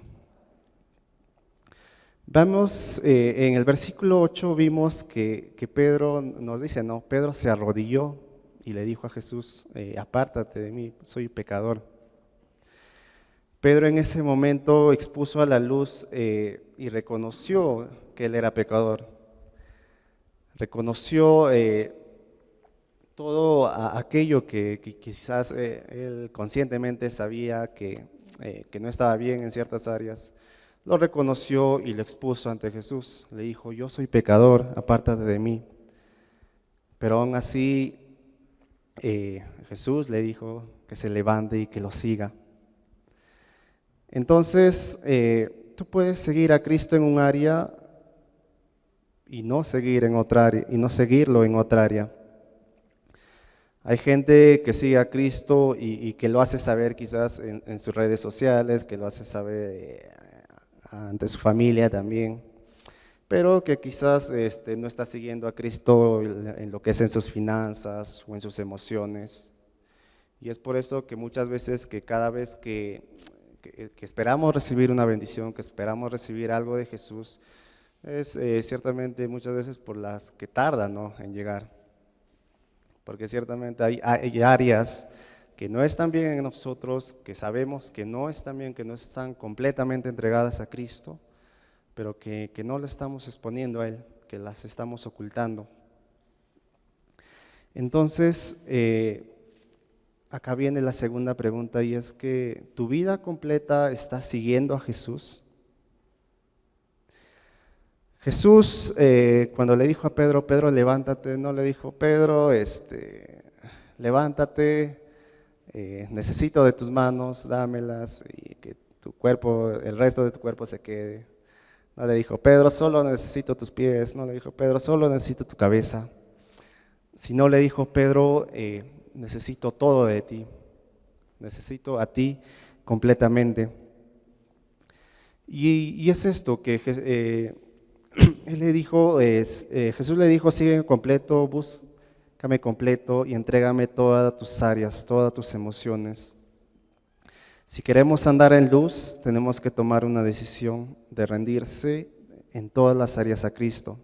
S7: Vamos, en el versículo 8 vimos que Pedro nos dice, no, Pedro se arrodilló y le dijo a Jesús, apártate de mí, soy pecador. Pedro en ese momento expuso a la luz y reconoció que él era pecador. Reconoció todo aquello que quizás él conscientemente sabía que no estaba bien en ciertas áreas. Lo reconoció y lo expuso ante Jesús. Le dijo, yo soy pecador, apártate de mí. Pero aún así Jesús le dijo que se levante y que lo siga. Entonces, tú puedes seguir a Cristo en un área y no seguir en otra área, y no seguirlo en otra área. Hay gente que sigue a Cristo y que lo hace saber quizás en sus redes sociales, que lo hace saber ante su familia también, pero que quizás no está siguiendo a Cristo en lo que es en sus finanzas o en sus emociones. Y es por eso que muchas veces, que cada vez que esperamos recibir una bendición, que esperamos recibir algo de Jesús, es ciertamente muchas veces por las que tardan, ¿no?, en llegar. Porque ciertamente hay áreas que no están bien en nosotros, que sabemos que no están bien, que no están completamente entregadas a Cristo, pero que no le estamos exponiendo a Él, que las estamos ocultando. Entonces, acá viene la segunda pregunta, y es que ¿tu vida completa está siguiendo a Jesús? Jesús, cuando le dijo a Pedro, Pedro, levántate, no le dijo, Pedro, levántate, necesito de tus manos, dámelas, y que tu cuerpo, el resto de tu cuerpo se quede. No le dijo, Pedro, solo necesito tus pies. No le dijo, Pedro, solo necesito tu cabeza. Sino le dijo, Pedro, necesito todo de ti, necesito a ti completamente. Y es esto que él le dijo, Jesús le dijo, sígueme completo, búscame completo y entrégame todas tus áreas, todas tus emociones. Si queremos andar en luz, tenemos que tomar una decisión de rendirse en todas las áreas a Cristo.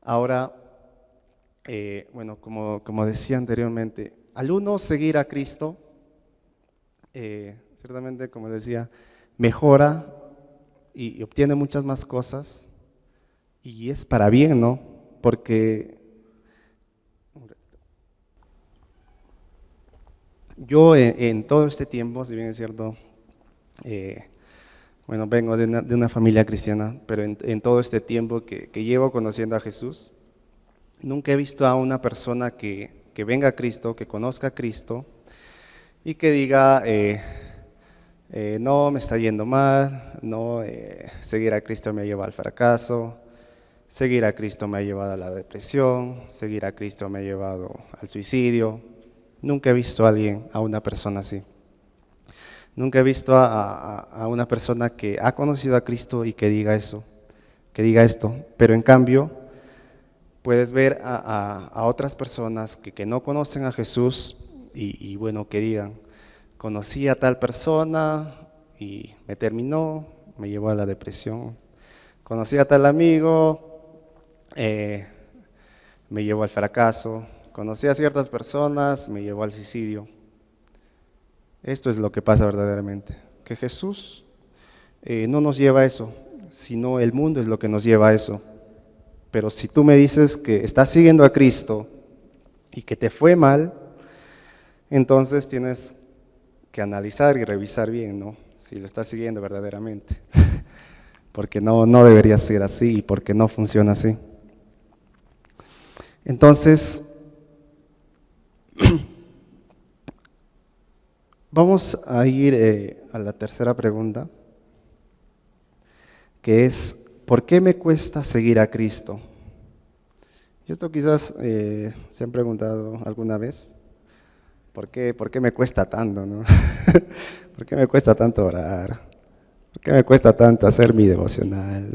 S7: Ahora, bueno, como decía anteriormente, al uno seguir a Cristo, ciertamente, como decía, mejora y obtiene muchas más cosas, y es para bien, ¿no? Porque yo en todo este tiempo, si bien es cierto, bueno, vengo de una familia cristiana, pero en todo este tiempo que llevo conociendo a Jesús, nunca he visto a una persona que venga a Cristo, que conozca a Cristo y que diga, no, me está yendo mal, no, seguir a Cristo me ha llevado al fracaso, seguir a Cristo me ha llevado a la depresión, seguir a Cristo me ha llevado al suicidio. Nunca he visto a una persona así. Nunca he visto a una persona que ha conocido a Cristo y que diga eso, que diga esto. Pero en cambio, puedes ver a otras personas que no conocen a Jesús y bueno, que digan, conocí a tal persona y me terminó, me llevó a la depresión. Conocí a tal amigo, me llevó al fracaso. Conocí a ciertas personas, me llevó al suicidio. Esto es lo que pasa verdaderamente, que Jesús no nos lleva a eso, sino el mundo es lo que nos lleva a eso. Pero si tú me dices que estás siguiendo a Cristo y que te fue mal, entonces tienes que analizar y revisar bien, ¿no? lo estás siguiendo verdaderamente, porque no debería ser así y porque no funciona así. Entonces, vamos a ir a la tercera pregunta, que es, ¿por qué me cuesta seguir a Cristo? Y esto quizás se han preguntado alguna vez, ¿por qué me cuesta tanto, no? ¿Por qué me cuesta tanto orar? ¿Por qué me cuesta tanto hacer mi devocional?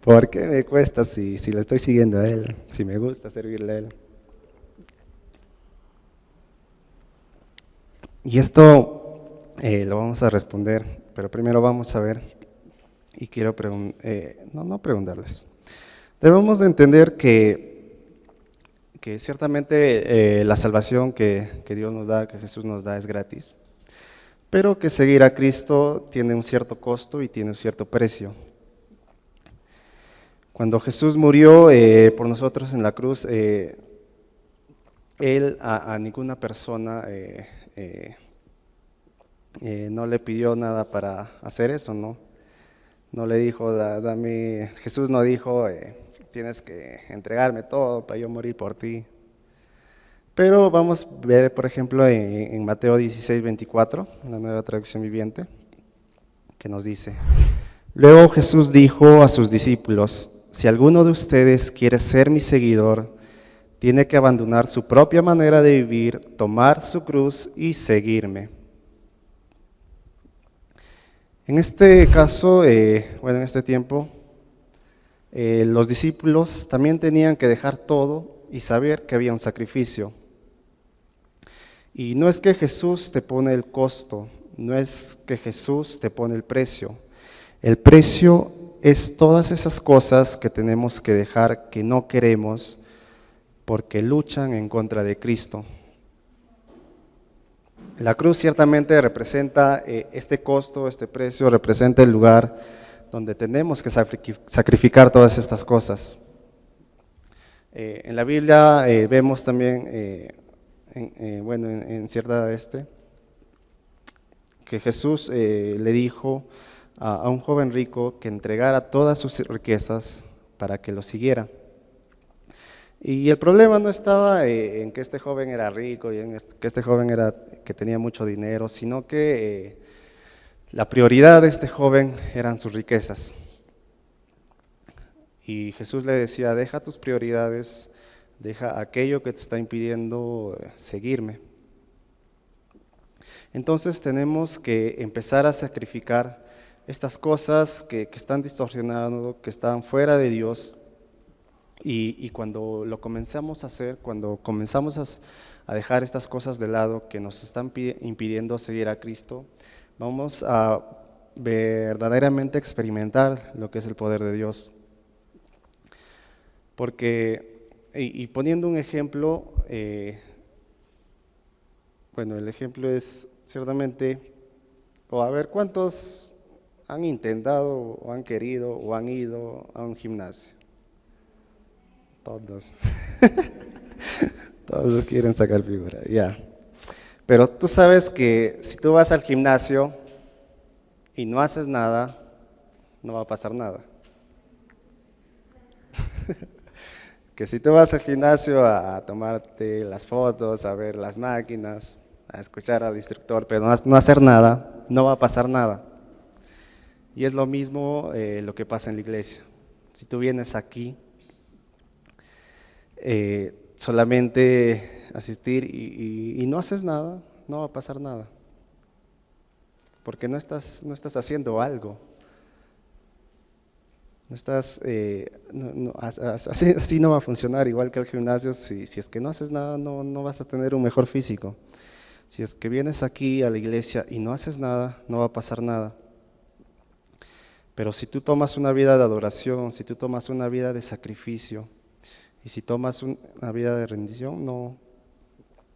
S7: ¿Por qué me cuesta si lo estoy siguiendo a Él, si me gusta servirle a Él? Y esto lo vamos a responder, pero primero vamos a ver, y quiero preguntarles. Debemos de entender que ciertamente la salvación que Dios nos da, que Jesús nos da, es gratis, pero que seguir a Cristo tiene un cierto costo y tiene un cierto precio. Cuando Jesús murió por nosotros en la cruz, Él a ninguna persona no le pidió nada para hacer eso, ¿no? No le dijo, dame, Jesús no dijo, tienes que entregarme todo para yo morir por ti. Pero vamos a ver, por ejemplo, en Mateo 16:24, la Nueva Traducción Viviente, que nos dice: luego Jesús dijo a sus discípulos, si alguno de ustedes quiere ser mi seguidor, tiene que abandonar su propia manera de vivir, tomar su cruz y seguirme. En este caso, en este tiempo, los discípulos también tenían que dejar todo y saber que había un sacrificio. Y no es que Jesús te pone el costo, no es que Jesús te pone el precio. El precio es todas esas cosas que tenemos que dejar, que no queremos, porque luchan en contra de Cristo. La cruz ciertamente representa este costo, este precio, representa el lugar donde tenemos que sacrificar todas estas cosas. En la Biblia vemos también, en cierta que Jesús le dijo a un joven rico que entregara todas sus riquezas para que lo siguiera. Y el problema no estaba en que este joven era rico y en que este joven que tenía mucho dinero, sino que la prioridad de este joven eran sus riquezas. Y Jesús le decía, deja tus prioridades, deja aquello que te está impidiendo seguirme. Entonces tenemos que empezar a sacrificar estas cosas que están distorsionando, que están fuera de Dios. Y cuando lo comenzamos a hacer, cuando comenzamos a dejar estas cosas de lado que nos están impidiendo seguir a Cristo, vamos a verdaderamente experimentar lo que es el poder de Dios. Porque, y poniendo un ejemplo, el ejemplo es ciertamente, a ver, ¿cuántos han intentado o han querido o han ido a un gimnasio? Todos. Todos quieren sacar figura, ya. Pero tú sabes que si tú vas al gimnasio y no haces nada, no va a pasar nada. Que si tú vas al gimnasio a tomarte las fotos, a ver las máquinas, a escuchar al instructor, pero no hacer nada, no va a pasar nada. Y es lo mismo lo que pasa en la iglesia. Si tú vienes aquí, solamente asistir y no haces nada, no va a pasar nada, porque no estás haciendo algo, no estás, así no va a funcionar. Igual que el gimnasio, si es que no haces nada, no vas a tener un mejor físico. Si es que vienes aquí a la iglesia y no haces nada, no va a pasar nada. Pero si tú tomas una vida de adoración, si tú tomas una vida de sacrificio, y si tomas una vida de rendición, no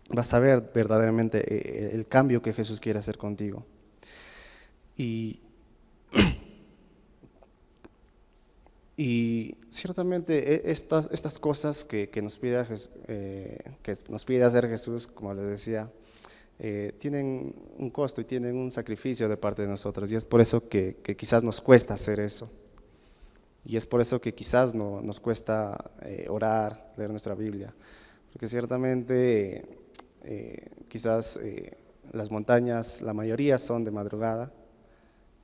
S7: vas a ver verdaderamente el cambio que Jesús quiere hacer contigo. Y ciertamente estas cosas que nos pide hacer Jesús, como les decía, tienen un costo y tienen un sacrificio de parte de nosotros, y es por eso que quizás nos cuesta hacer eso. Y es por eso que quizás nos cuesta orar, leer nuestra Biblia, porque ciertamente quizás las montañas, la mayoría son de madrugada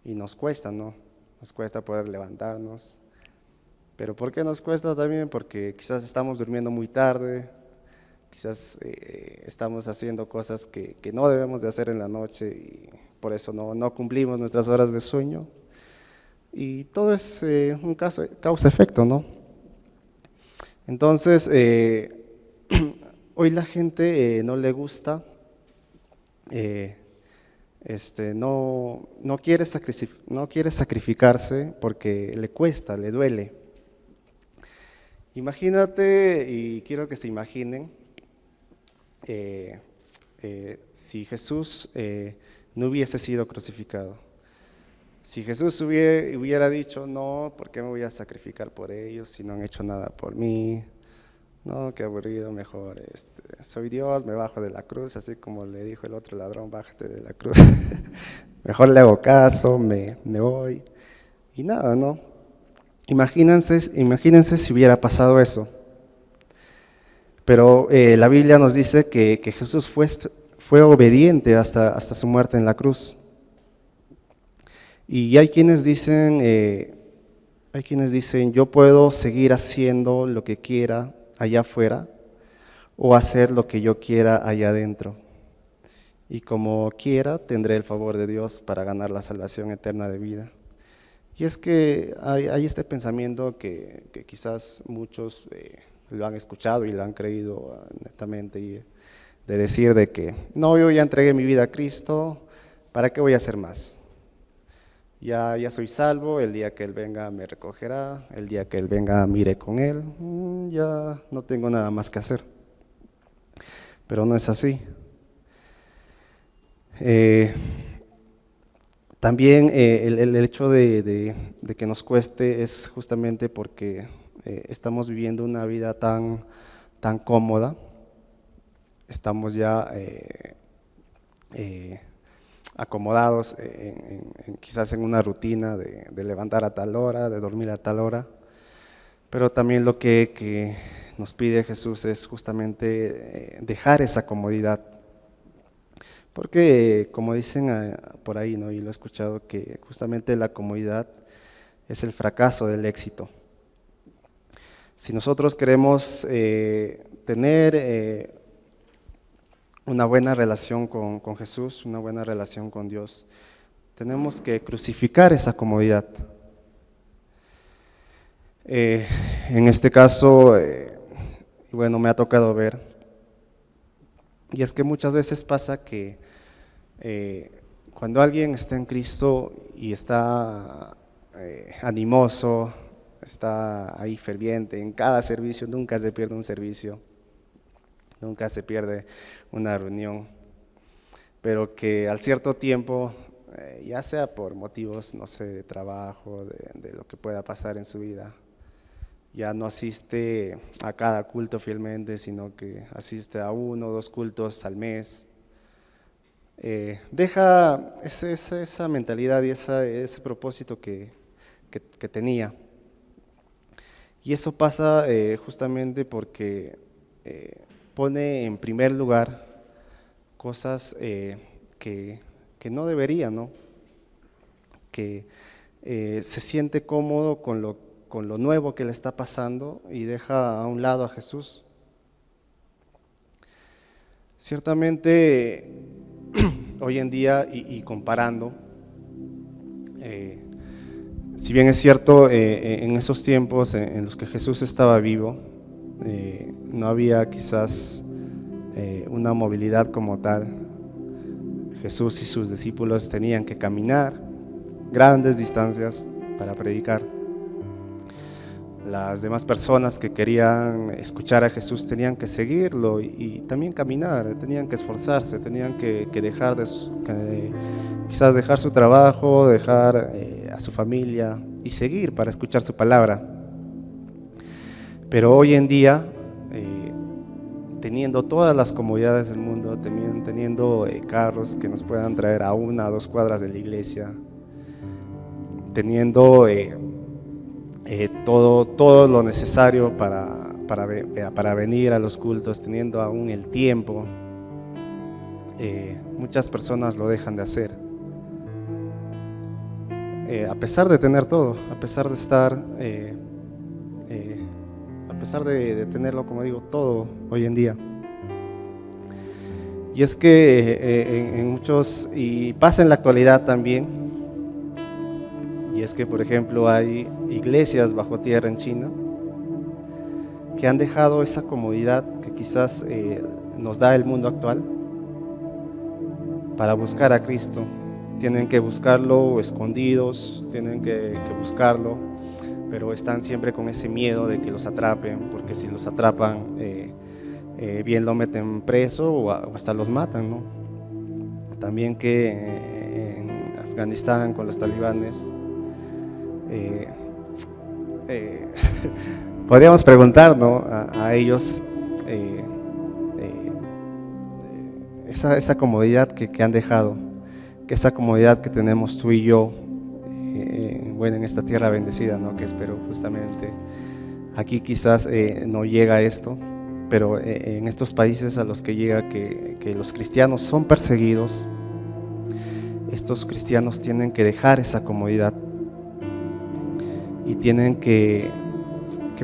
S7: y nos cuesta, ¿no? Nos cuesta poder levantarnos. Pero ¿por qué nos cuesta también? Porque quizás estamos durmiendo muy tarde, quizás estamos haciendo cosas que no debemos de hacer en la noche y por eso no cumplimos nuestras horas de sueño. Y todo es un causa-efecto, ¿no? Entonces, hoy la gente no le gusta, no quiere sacrificarse porque le cuesta, le duele. Imagínate, y quiero que se imaginen, si Jesús no hubiese sido crucificado. Si Jesús hubiera dicho, no, ¿por qué me voy a sacrificar por ellos si no han hecho nada por mí? No, qué aburrido, mejor soy Dios, me bajo de la cruz, así como le dijo el otro ladrón, bájate de la cruz. Mejor le hago caso, me voy. Y nada, ¿no? Imagínense si hubiera pasado eso. Pero la Biblia nos dice que Jesús fue obediente hasta su muerte en la cruz. Y hay quienes dicen, yo puedo seguir haciendo lo que quiera allá afuera o hacer lo que yo quiera allá adentro. Y como quiera tendré el favor de Dios para ganar la salvación eterna de vida. Y es que hay este pensamiento que quizás muchos lo han escuchado y lo han creído netamente, y de decir de que no, yo ya entregué mi vida a Cristo, ¿para qué voy a hacer más? Ya soy salvo, el día que Él venga me recogerá, el día que Él venga miré con Él, ya no tengo nada más que hacer. Pero no es así. También el hecho de que nos cueste es justamente porque estamos viviendo una vida tan cómoda, estamos ya acomodados quizás en una rutina de levantar a tal hora, de dormir a tal hora, pero también lo que nos pide Jesús es justamente dejar esa comodidad, porque como dicen por ahí, ¿no? Y lo he escuchado, que justamente la comodidad es el fracaso del éxito. Si nosotros queremos tener una buena relación con Jesús, una buena relación con Dios, tenemos que crucificar esa comodidad. En este caso, bueno, me ha tocado ver, y es que muchas veces pasa que cuando alguien está en Cristo y está animoso, está ahí ferviente, en cada servicio, nunca se pierde un servicio, nunca se pierde una reunión, pero que al cierto tiempo, ya sea por motivos, no sé, de trabajo, de lo que pueda pasar en su vida, ya no asiste a cada culto fielmente, sino que asiste a 1 o 2 cultos al mes, deja esa mentalidad y ese propósito que tenía. Y eso pasa justamente porque pone en primer lugar cosas que no debería, ¿no? Que se siente cómodo con lo nuevo que le está pasando y deja a un lado a Jesús. Ciertamente, hoy en día, y comparando, si bien es cierto, en esos tiempos en los que Jesús estaba vivo, no había quizás una movilidad como tal. Jesús y sus discípulos tenían que caminar grandes distancias para predicar. Las demás personas que querían escuchar a Jesús tenían que seguirlo y también caminar, tenían que esforzarse, tenían que dejar quizás dejar su trabajo, dejar a su familia y seguir para escuchar su palabra. Pero hoy en día teniendo todas las comodidades del mundo, teniendo carros que nos puedan traer a 1 o 2 cuadras de la iglesia, teniendo todo lo necesario para venir a los cultos, teniendo aún el tiempo, muchas personas lo dejan de hacer. A pesar de tener todo, a pesar de estar, a pesar de tenerlo, como digo, todo hoy en día. Y es que en muchos, y pasa en la actualidad también, y es que, por ejemplo, hay iglesias bajo tierra en China que han dejado esa comodidad que quizás nos da el mundo actual para buscar a Cristo. Tienen que buscarlo escondidos, tienen que buscarlo, pero están siempre con ese miedo de que los atrapen, porque si los atrapan, bien lo meten preso o hasta los matan, ¿no? También que en Afganistán con los talibanes, podríamos preguntar, ¿no?, a ellos esa comodidad que han dejado, que esa comodidad que tenemos tú y yo, bueno, en esta tierra bendecida, ¿no?, que espero justamente aquí quizás no llega esto, pero en estos países a los que llega que los cristianos son perseguidos, estos cristianos tienen que dejar esa comodidad y tienen que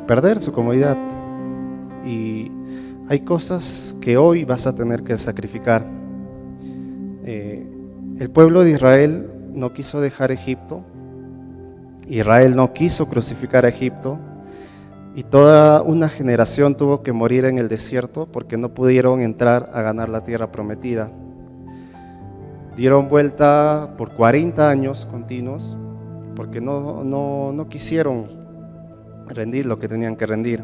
S7: perder su comodidad. Y hay cosas que hoy vas a tener que sacrificar. El pueblo de Israel no quiso dejar Egipto, Israel no quiso crucificar a Egipto, y toda una generación tuvo que morir en el desierto porque no pudieron entrar a ganar la tierra prometida. Dieron vuelta por 40 años continuos porque no quisieron rendir lo que tenían que rendir.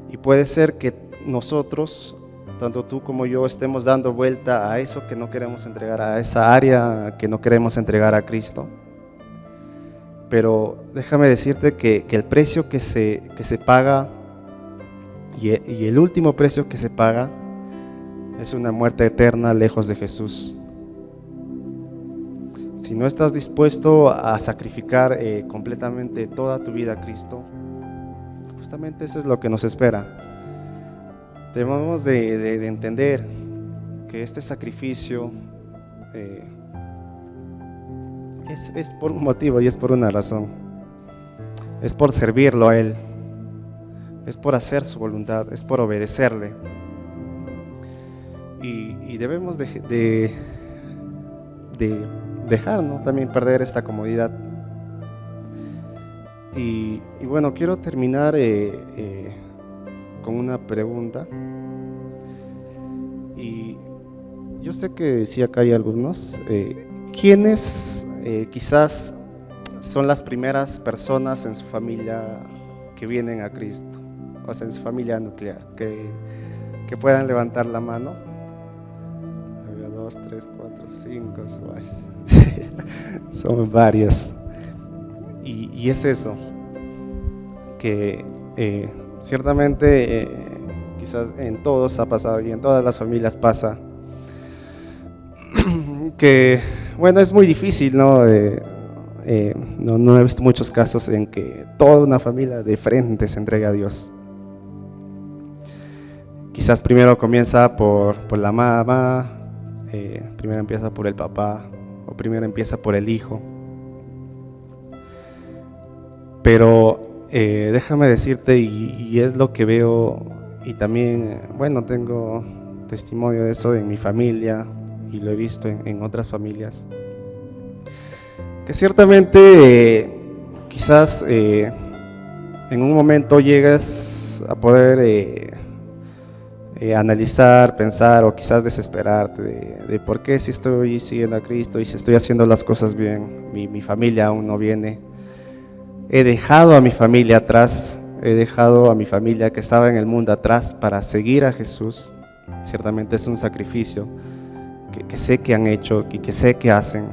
S7: Y puede ser que nosotros, tanto tú como yo, estemos dando vuelta a eso que no queremos entregar, a esa área que no queremos entregar a Cristo. Pero déjame decirte que el precio que se paga y el último precio que se paga es una muerte eterna lejos de Jesús. Si no estás dispuesto a sacrificar completamente toda tu vida a Cristo, justamente eso es lo que nos espera. Debemos de entender que este sacrificio es por un motivo y es por una razón. Es por servirlo a Él, es por hacer su voluntad, es por obedecerle. Y debemos de dejar, ¿no?, también perder esta comodidad. Y bueno, quiero terminar con una pregunta. Y yo sé que sí, acá hay algunos. ¿Quiénes quizás son las primeras personas en su familia que vienen a Cristo? O sea, en su familia nuclear, que puedan levantar la mano. 2, 3, 4, 5, son varios. Y es eso, que ciertamente quizás en todos ha pasado y en todas las familias pasa, que bueno, es muy difícil, ¿no? No he visto muchos casos en que toda una familia de frente se entrega a Dios. Quizás primero comienza por la mamá, primero empieza por el papá, o primero empieza por el hijo. Pero déjame decirte, y es lo que veo, y también, bueno, tengo testimonio de eso en mi familia, y lo he visto en otras familias, que ciertamente quizás en un momento llegas a poder analizar, pensar o quizás desesperarte de por qué, si estoy siguiendo a Cristo y si estoy haciendo las cosas bien, mi familia aún no viene. He dejado a mi familia atrás, he dejado a mi familia que estaba en el mundo atrás para seguir a Jesús. Ciertamente es un sacrificio que sé que han hecho y que sé que hacen.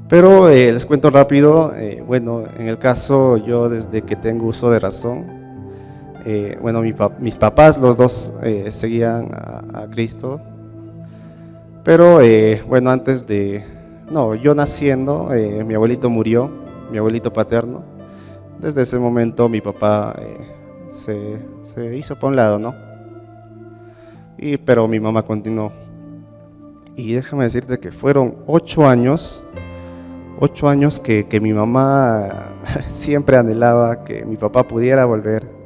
S7: Pero les cuento rápido, bueno, en el caso yo desde que tengo uso de razón, Bueno, mis papás, los dos, seguían a Cristo, pero bueno, yo naciendo, mi abuelito murió, mi abuelito paterno. Desde ese momento mi papá se hizo para un lado, ¿no? Pero mi mamá continuó. Y déjame decirte que fueron 8 años que mi mamá siempre anhelaba que mi papá pudiera volver.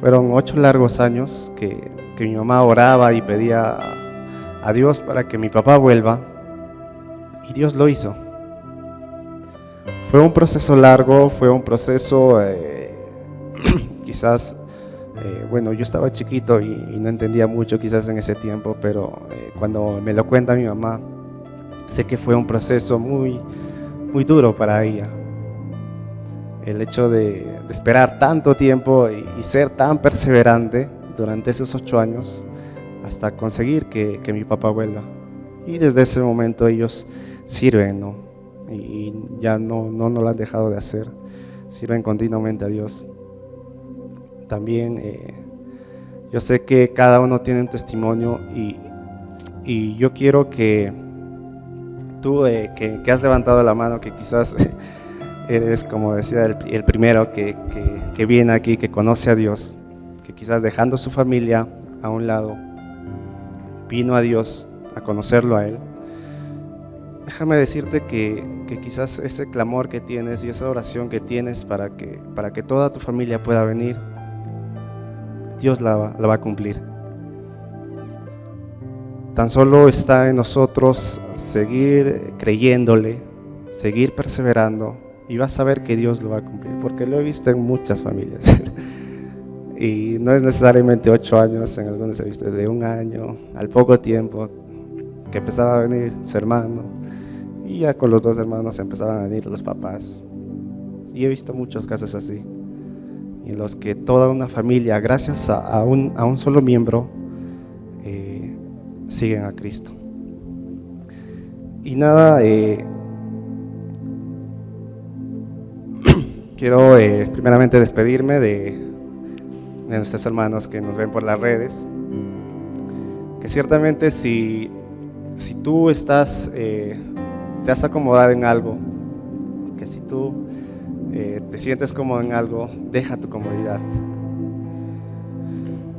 S7: Fueron 8 largos años que mi mamá oraba y pedía a Dios para que mi papá vuelva, y Dios lo hizo. Fue un proceso largo, fue un proceso quizás, bueno, yo estaba chiquito y no entendía mucho quizás en ese tiempo, pero cuando me lo cuenta mi mamá, sé que fue un proceso muy, muy duro para ella. El hecho de esperar tanto tiempo y ser tan perseverante durante esos 8 años hasta conseguir que mi papá vuelva. Y desde ese momento ellos sirven, ¿no? Y ya no lo han dejado de hacer, sirven continuamente a Dios. También yo sé que cada uno tiene un testimonio y yo quiero que tú que has levantado la mano, que quizás eres, como decía, el primero que viene aquí, que conoce a Dios, que quizás dejando su familia a un lado, vino a Dios a conocerlo a Él. Déjame decirte que quizás ese clamor que tienes y esa oración que tienes para que toda tu familia pueda venir, Dios la va a cumplir. Tan solo está en nosotros seguir creyéndole, seguir perseverando, y vas a ver que Dios lo va a cumplir, porque lo he visto en muchas familias. Y no es necesariamente 8 años, en algunos he visto de 1 año, al poco tiempo que empezaba a venir su hermano, y ya con los 2 hermanos empezaban a venir los papás. Y he visto muchos casos así, en los que toda una familia, gracias a un solo miembro, siguen a Cristo. Y nada, quiero primeramente despedirme de nuestros hermanos que nos ven por las redes, que ciertamente si tú te has acomodado en algo, que si tú te sientes cómodo en algo, deja tu comodidad.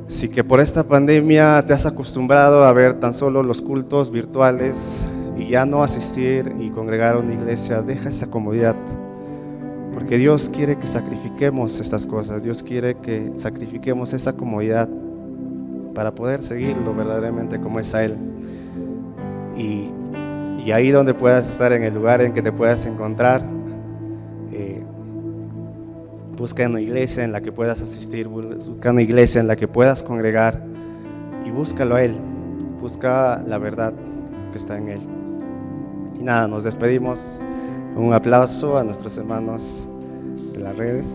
S7: Si que por esta pandemia te has acostumbrado a ver tan solo los cultos virtuales y ya no asistir y congregar a una iglesia, deja esa comodidad. Porque Dios quiere que sacrifiquemos estas cosas, Dios quiere que sacrifiquemos esa comodidad para poder seguirlo verdaderamente como es a Él. Y ahí donde puedas estar, en el lugar en que te puedas encontrar, busca una iglesia en la que puedas asistir, busca una iglesia en la que puedas congregar y búscalo a Él, busca la verdad que está en Él. Y nada, nos despedimos con un aplauso a nuestros hermanos de las redes.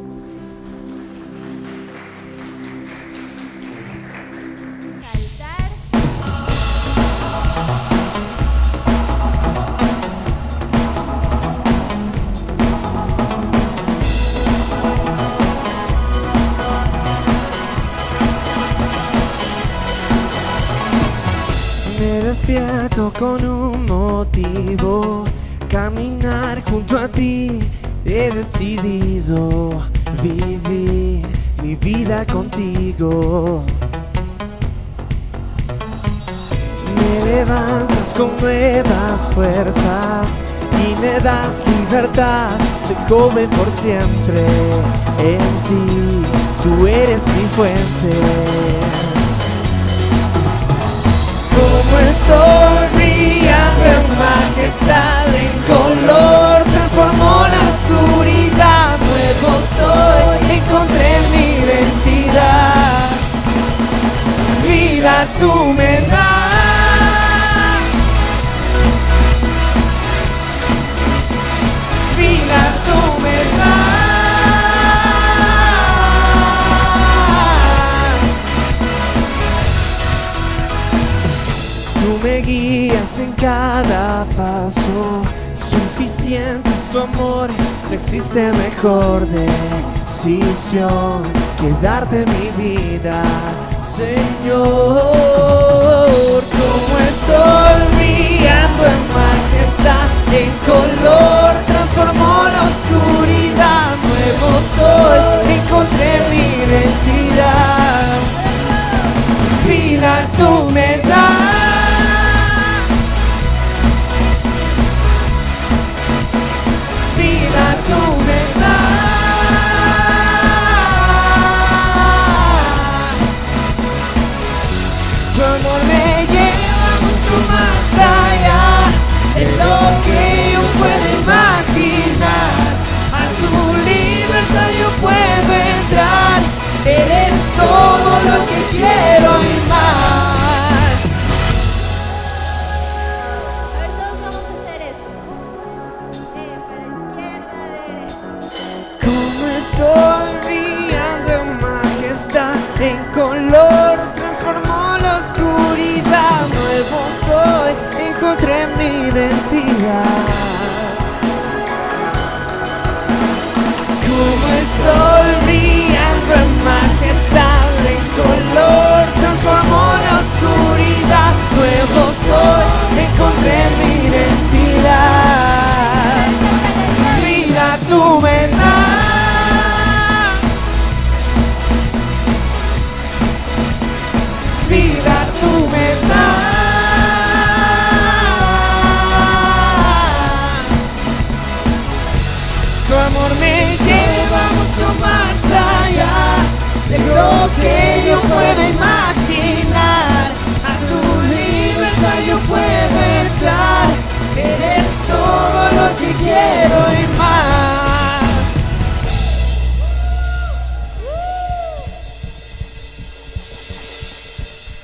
S4: Me despierto con un motivo, caminar junto a ti. He decidido vivir mi vida contigo. Me levantas con nuevas fuerzas y me das libertad. Soy joven por siempre, en ti tú eres mi fuente. Como el sol brillando en majestad, en color transformó la oscuridad. Nuevo soy, encontré mi identidad. Vida tú me das, vida tú me das. Tú me guías en cada paso, suficiente es tu amor No existe mejor decisión que darte mi vida, Señor. Como el sol brillando en majestad, en color transformó la oscuridad. Nuevo soy, encontré mi identidad. Vida tú me das, vida tú me das. Tu amor me lleva mucho más allá de lo que yo puedo imaginar. A tu libertad yo puedo entrar. Eres todo lo que quiero y más.
S3: A ver, todos vamos a hacer esto. Para izquierda, derecha.
S4: Como el sol brillando en majestad, en color transformó la oscuridad. Nuevo soy, encontré mi identidad. Como el sol brillando en majestad, en color transformó la oscuridad. Nuevo soy, encontré mi identidad. Vida tú me das, vida tú me das. Tu amor me lleva mucho más allá de lo que yo puedo